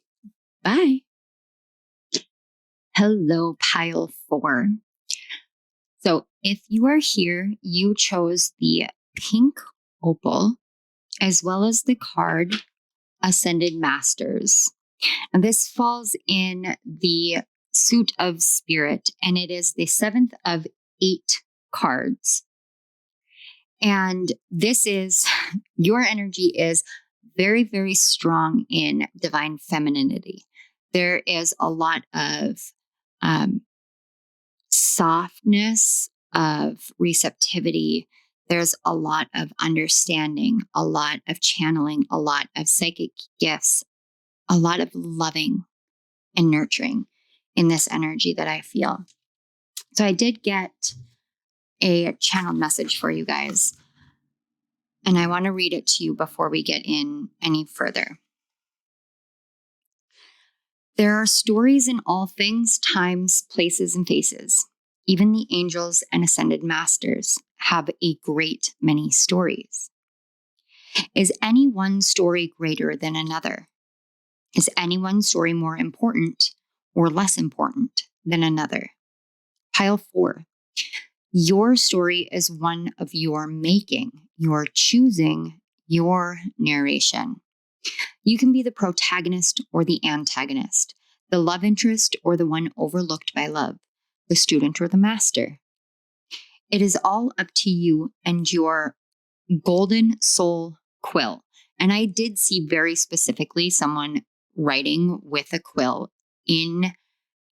Bye. Hello, pile 4. So if you are here, you chose the pink opal as well as the card Ascended Masters. And this falls in the suit of spirit, and it is the 7th of 8 cards. And this is, your energy is very, very strong in divine femininity. There is a lot of softness, of receptivity. There's a lot of understanding, a lot of channeling, a lot of psychic gifts, a lot of loving and nurturing in this energy that I feel. So I did get a channeled message for you guys, and I want to read it to you before we get in any further. There are stories in all things, times, places, and faces. Even the angels and ascended masters have a great many stories. Is any one story greater than another? Is any one story more important or less important than another? Pile 4. Your story is one of your making, your choosing, your narration. You can be the protagonist or the antagonist, the love interest or the one overlooked by love, the student or the master. It is all up to you and your golden soul quill. And I did see very specifically someone writing with a quill in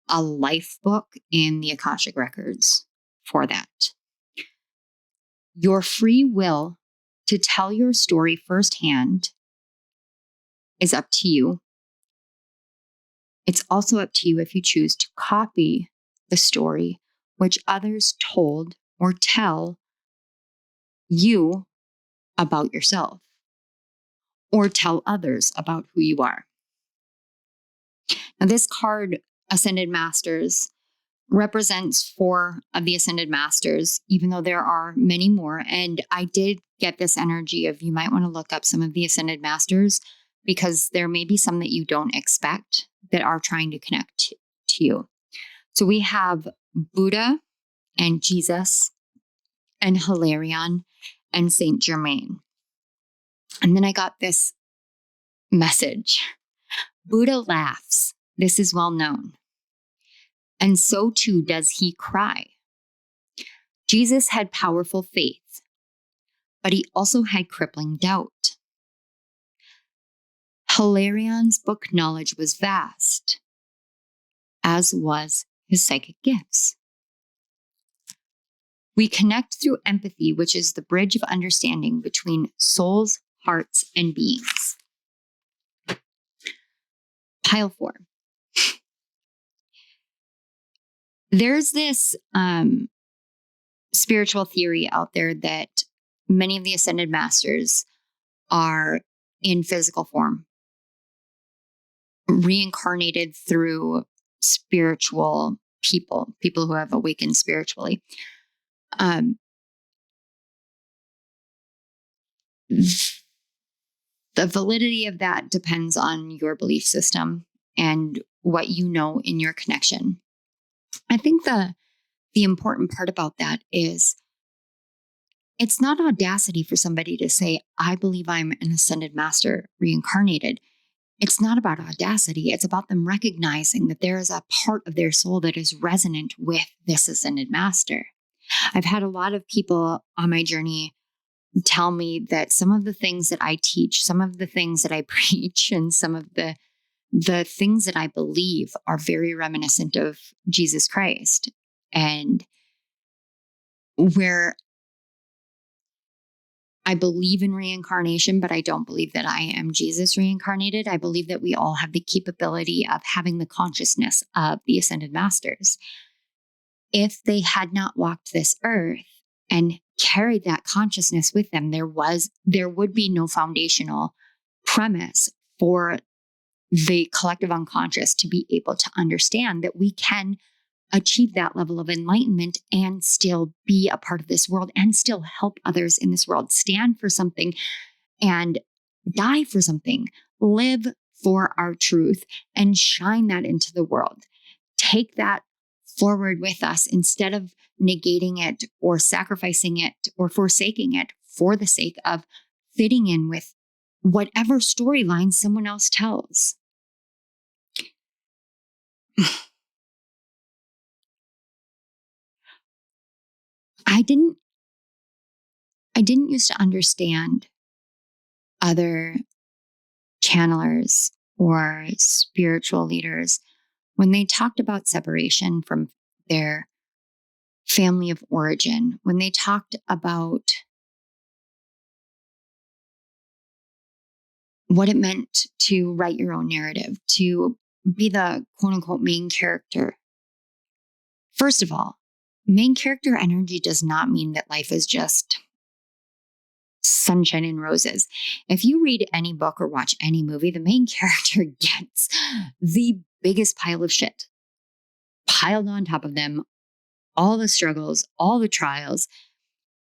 a life book in the Akashic Records for that. Your free will to tell your story firsthand is up to you. It's also up to you if you choose to copy the story which others told or tell you about yourself, or tell others about who you are. Now, this card, Ascended Masters, represents 4 of the Ascended Masters, even though there are many more. And I did get this energy of you might want to look up some of the Ascended Masters, because there may be some that you don't expect that are trying to connect to you. So we have Buddha and Jesus and Hilarion and Saint Germain. And then I got this message. Buddha laughs. This is well known. And so too does he cry. Jesus had powerful faith, but he also had crippling doubt. Hilarion's book knowledge was vast, as was his psychic gifts. We connect through empathy, which is the bridge of understanding between souls, hearts, and beings. Pile 4. There's this spiritual theory out there that many of the Ascended Masters are in physical form, reincarnated through spiritual people who have awakened spiritually. The validity of that depends on your belief system and what you know in your connection. I think the important part about that is it's not audacity for somebody to say, I believe I'm an Ascended Master reincarnated. It's not about audacity. It's about them recognizing that there is a part of their soul that is resonant with this Ascended Master. I've had a lot of people on my journey tell me that some of the things that I teach, some of the things that I preach, and some of the things that I believe are very reminiscent of Jesus Christ. And where I believe in reincarnation, but I don't believe that I am Jesus reincarnated. I believe that we all have the capability of having the consciousness of the Ascended Masters. If they had not walked this earth and carried that consciousness with them, there would be no foundational premise for the collective unconscious to be able to understand that we can achieve that level of enlightenment and still be a part of this world and still help others in this world, stand for something and die for something, live for our truth and shine that into the world. Take that forward with us instead of negating it or sacrificing it or forsaking it for the sake of fitting in with whatever storyline someone else tells. I didn't used to understand other channelers or spiritual leaders when they talked about separation from their family of origin, when they talked about what it meant to write your own narrative, to be the quote unquote main character. First of all, main character energy does not mean that life is just sunshine and roses. If you read any book or watch any movie, the main character gets the biggest pile of shit piled on top of them, all the struggles, all the trials.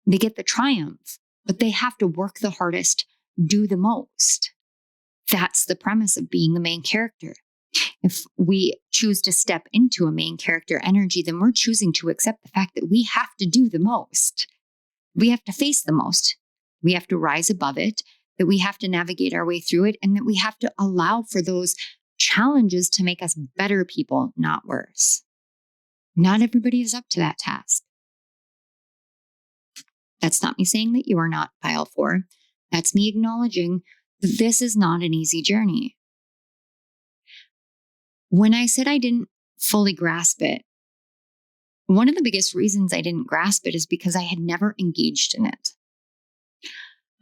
They get the triumph, but they have to work the hardest, do the most. That's the premise of being the main character. If we choose to step into a main character energy, then we're choosing to accept the fact that we have to do the most. We have to face the most. We have to rise above it, that we have to navigate our way through it, and that we have to allow for those challenges to make us better people, not worse. Not everybody is up to that task. That's not me saying that you are not pile 4. That's me acknowledging that this is not an easy journey. When I said I didn't fully grasp it, one of the biggest reasons I didn't grasp it is because I had never engaged in it.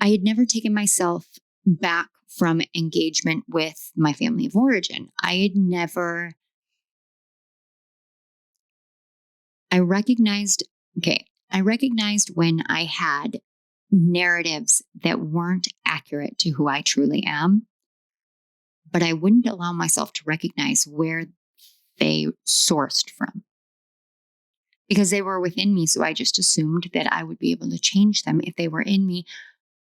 I had never taken myself back from engagement with my family of origin. I recognized when I had narratives that weren't accurate to who I truly am, but I wouldn't allow myself to recognize where they sourced from because they were within me. So I just assumed that I would be able to change them if they were in me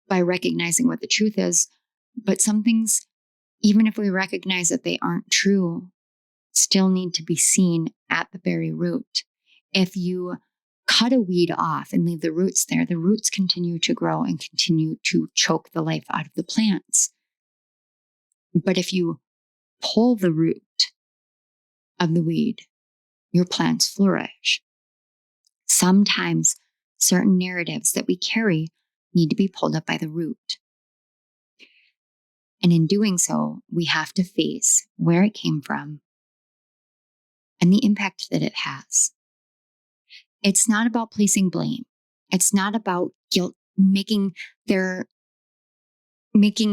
by recognizing what the truth is. But some things, even if we recognize that they aren't true, still need to be seen at the very root. If you cut a weed off and leave the roots there, the roots continue to grow and continue to choke the life out of the plants. But if you pull the root of the weed, your plants flourish. Sometimes certain narratives that we carry need to be pulled up by the root. And in doing so, we have to face where it came from and the impact that it has. It's not about placing blame. It's not about guilt, making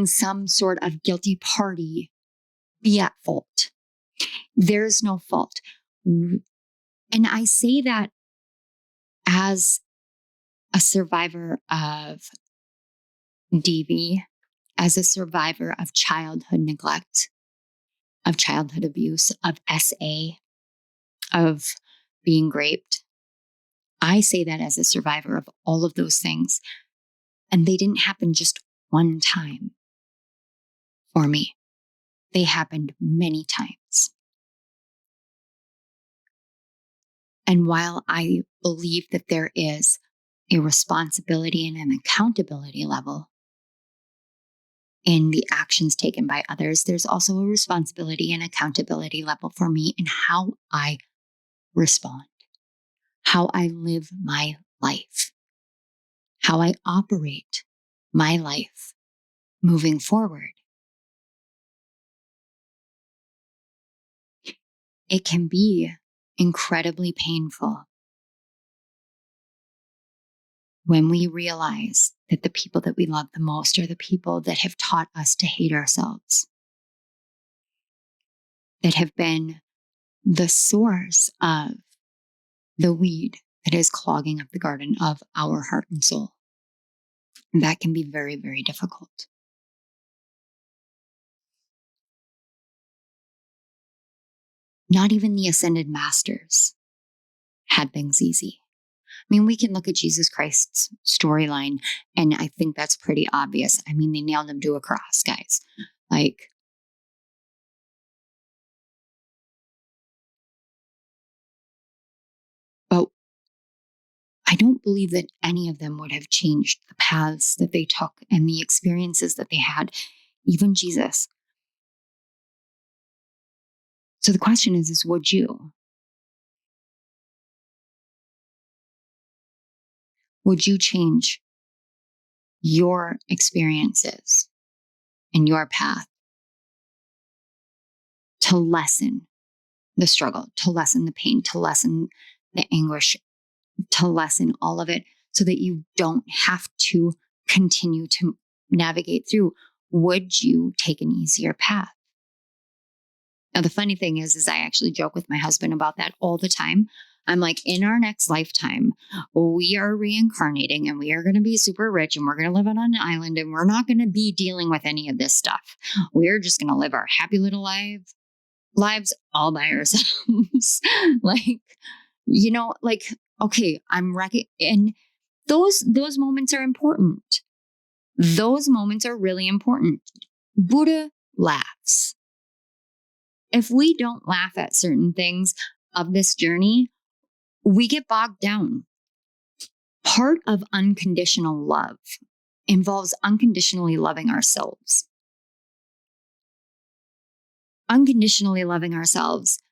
some sort of guilty party be at fault. There's no fault. And I say that as a survivor of DV, as a survivor of childhood neglect, of childhood abuse, of SA, of being raped. I say that as a survivor of all of those things. And they didn't happen just one time for me. They happened many times. And while I believe that there is a responsibility and an accountability level in the actions taken by others, there's also a responsibility and accountability level for me in how I respond, how I live my life, how I operate my life moving forward. It can be incredibly painful when we realize that the people that we love the most are the people that have taught us to hate ourselves, that have been the source of the weed that is clogging up the garden of our heart and soul. And that can be very, very difficult. Not even the ascended masters had things easy. I mean, we can look at Jesus Christ's storyline, and I think that's pretty obvious. I mean, they nailed him to a cross, guys. Like, but I don't believe that any of them would have changed the paths that they took and the experiences that they had, even Jesus. So the question is would you? Would you change your experiences and your path to lessen the struggle, to lessen the pain, to lessen the anguish, to lessen all of it so that you don't have to continue to navigate through? Would you take an easier path? Now, the funny thing is I actually joke with my husband about that all the time. I'm like, in our next lifetime, we are reincarnating and we are going to be super rich and we're going to live on an island and we're not going to be dealing with any of this stuff. We're just going to live our happy little lives all by ourselves. Like, okay, and those moments are important. Those moments are really important. Buddha laughs. If we don't laugh at certain things of this journey, we get bogged down. Part of unconditional love involves unconditionally loving ourselves. Unconditionally loving ourselves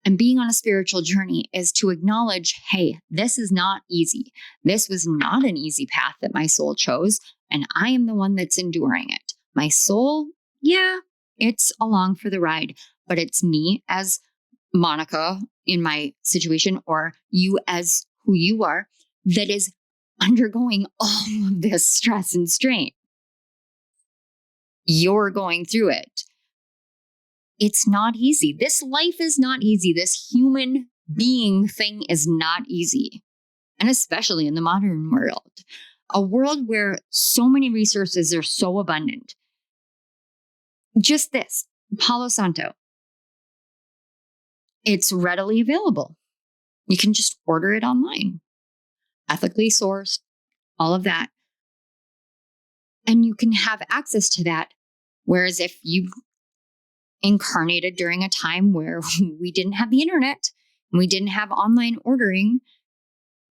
and being on a spiritual journey is to acknowledge, hey, this is not easy. This was not an easy path that my soul chose, and I am the one that's enduring it. My soul, yeah, it's along for the ride, but it's me as Monica in my situation, or you as who you are, that is undergoing all of this stress and strain. You're going through it. It's not easy. This life is not easy. This human being thing is not easy. And especially in the modern world, a world where so many resources are so abundant. Just this, Palo Santo. It's readily available. You can just order it online, ethically sourced, all of that. And you can have access to that. Whereas if you incarnated during a time where we didn't have the internet and we didn't have online ordering,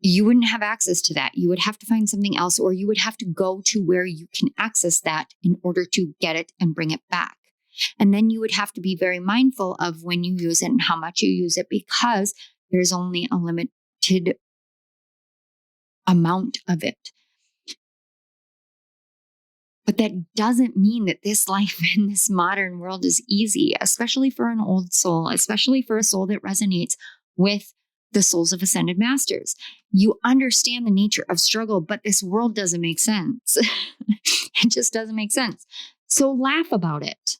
you wouldn't have access to that. You would have to find something else, or you would have to go to where you can access that in order to get it and bring it back. And then you would have to be very mindful of when you use it and how much you use it, because there's only a limited amount of it. But that doesn't mean that this life in this modern world is easy, especially for an old soul, especially for a soul that resonates with the souls of ascended masters. You understand the nature of struggle, but this world doesn't make sense. It just doesn't make sense. So laugh about it.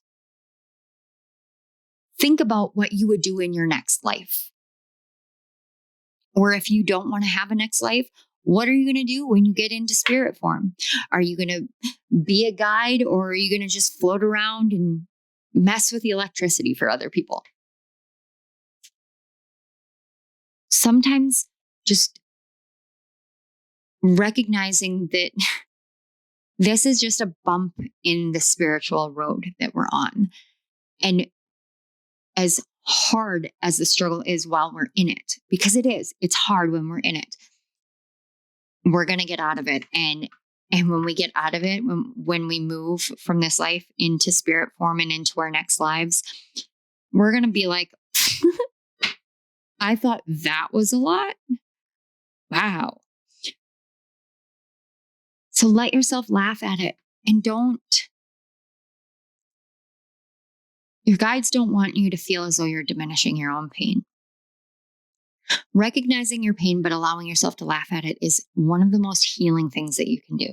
Think about what you would do in your next life. Or if you don't want to have a next life, what are you going to do when you get into spirit form? Are you going to be a guide, or are you going to just float around and mess with the electricity for other people? Sometimes just recognizing that this is just a bump in the spiritual road that we're on. And as hard as the struggle is while we're in it, because it's hard when we're in it, we're going to get out of it. And when we get out of it, when we move from this life into spirit form and into our next lives, we're going to be like, I thought that was a lot. Wow. So let yourself laugh at it, and your guides don't want you to feel as though you're diminishing your own pain. Recognizing your pain, but allowing yourself to laugh at it is one of the most healing things that you can do.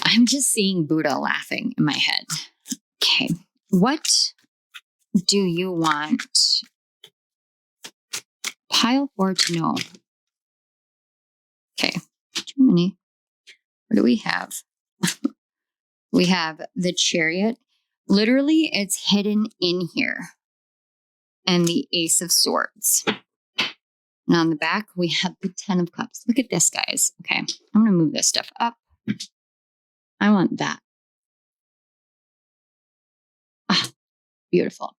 I'm just seeing Buddha laughing in my head. Okay. What do you want pile 4 to know? Okay. Too many. What do we have? We have the Chariot. Literally, it's hidden in here. and the Ace of Swords. And on the back, we have the 10 of Cups. Look at this, guys. Okay, I'm going to move this stuff up. I want that. Ah, beautiful.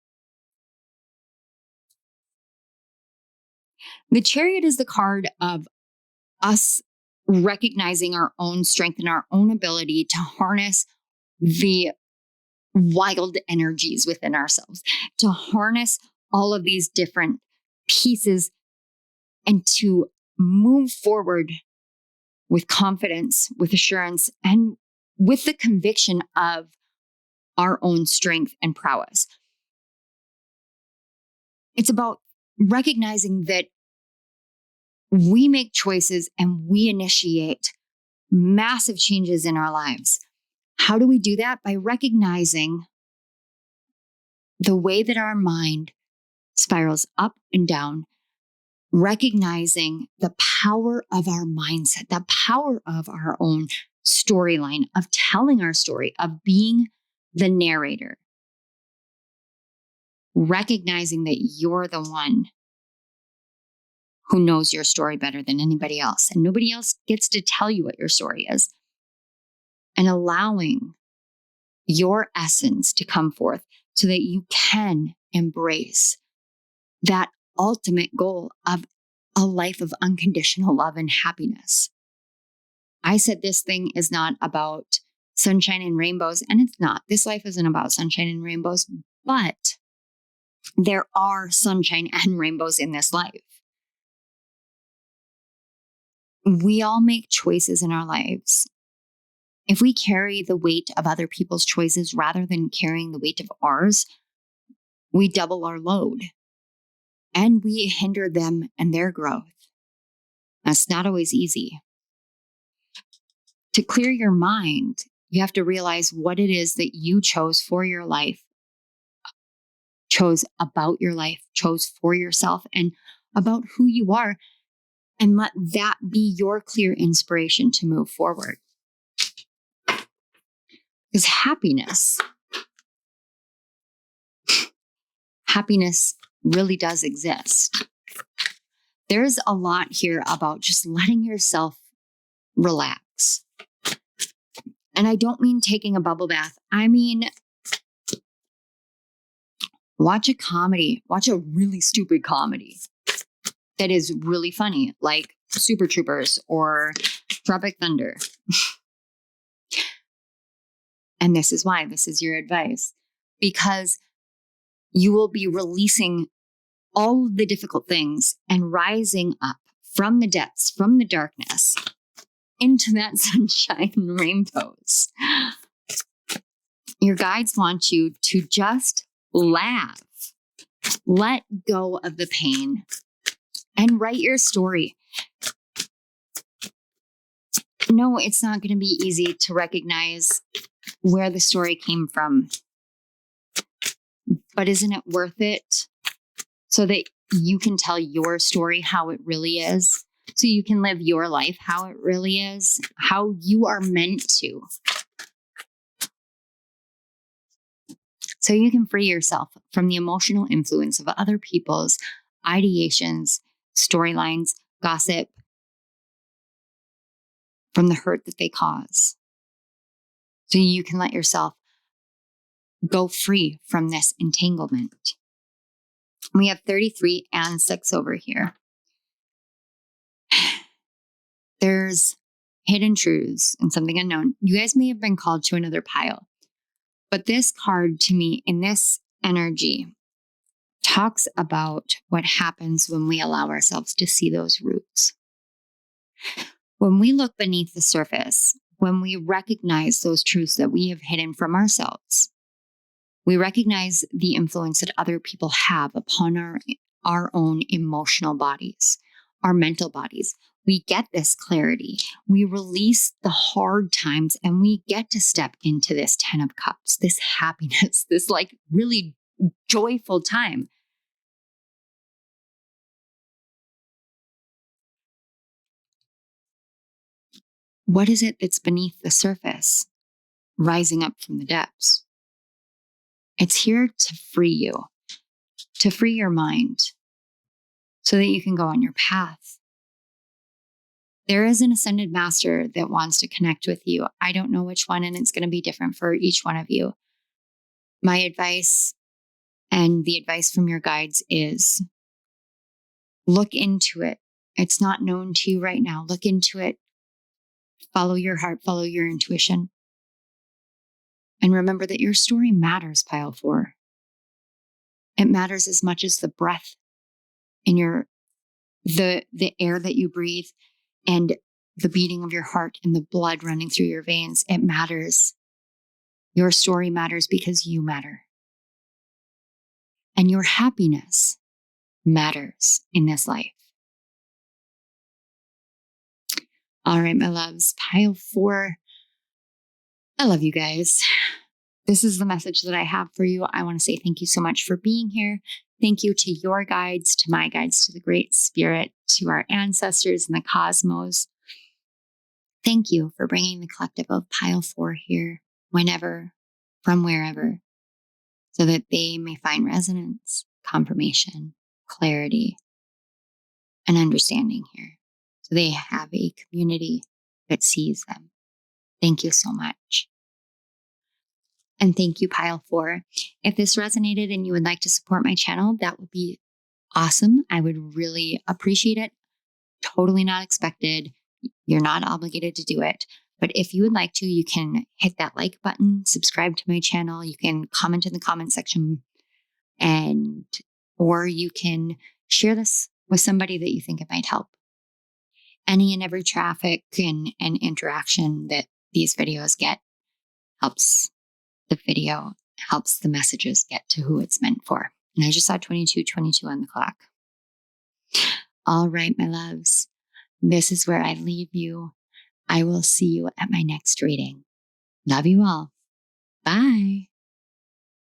The Chariot is the card of us recognizing our own strength and our own ability to harness the wild energies within ourselves, to harness all of these different pieces and to move forward with confidence, with assurance, and with the conviction of our own strength and prowess. It's about recognizing that we make choices and we initiate massive changes in our lives. How do we do that? By recognizing the way that our mind spirals up and down, recognizing the power of our mindset, the power of our own storyline, of telling our story, of being the narrator. Recognizing that you're the one who knows your story better than anybody else, and nobody else gets to tell you what your story is. And allowing your essence to come forth so that you can embrace that ultimate goal of a life of unconditional love and happiness. I said this thing is not about sunshine and rainbows, and it's not. This life isn't about sunshine and rainbows, but there are sunshine and rainbows in this life. We all make choices in our lives. If we carry the weight of other people's choices rather than carrying the weight of ours, we double our load and we hinder them and their growth. That's not always easy. To clear your mind, you have to realize what it is that you chose for your life, chose about your life, chose for yourself, and about who you are. And let that be your clear inspiration to move forward. Because happiness really does exist. There's a lot here about just letting yourself relax. And I don't mean taking a bubble bath. I mean, watch a comedy. Watch a really stupid comedy that is really funny, like Super Troopers or Tropic Thunder. And this is why. This is your advice. Because you will be releasing all of the difficult things and rising up from the depths, from the darkness, into that sunshine and rainbows. Your guides want you to just laugh, let go of the pain, and write your story. No, it's not going to be easy to recognize where the story came from. But isn't it worth it so that you can tell your story how it really is? So you can live your life how it really is, how you are meant to. So you can free yourself from the emotional influence of other people's ideations, storylines, gossip, from the hurt that they cause. So you can let yourself go free from this entanglement. We have 33 and 6 over here. There's hidden truths and something unknown. You guys may have been called to another pile. But this card to me in this energy talks about what happens when we allow ourselves to see those roots. When we look beneath the surface, when we recognize those truths that we have hidden from ourselves, we recognize the influence that other people have upon our own emotional bodies, our mental bodies. We get this clarity. We release the hard times and we get to step into this 10 of Cups, this happiness, this like really joyful time. What is it that's beneath the surface, rising up from the depths? It's here to free you. to free your mind so that you can go on your path. There is an ascended master that wants to connect with you. I don't know which one, and it's going to be different for each one of you. My advice and the advice from your guides is look into it. It's not known to you right now. Look into it. Follow your heart, follow your intuition. And remember that your story matters, pile 4. It matters as much as the breath in the air that you breathe and the beating of your heart and the blood running through your veins. It matters. Your story matters because you matter. And your happiness matters in this life. All right, my loves, pile 4. I love you guys. This is the message that I have for you. I want to say thank you so much for being here. Thank you to your guides, to my guides, to the Great Spirit, to our ancestors in the cosmos. Thank you for bringing the collective of pile 4 here, whenever, from wherever, so that they may find resonance, confirmation, clarity, and understanding here. So they have a community that sees them. Thank you so much. And thank you, pile 4. If this resonated and you would like to support my channel, that would be awesome. I would really appreciate it. Totally not expected. You're not obligated to do it. But if you would like to, you can hit that like button, subscribe to my channel. You can comment in the comment section, or you can share this with somebody that you think it might help. Any and every traffic and interaction that these videos get helps the video, helps the messages get to who it's meant for. And I just saw 22:22 on the clock. All right, my loves, this is where I leave you. I will see you at my next reading. Love you all. Bye.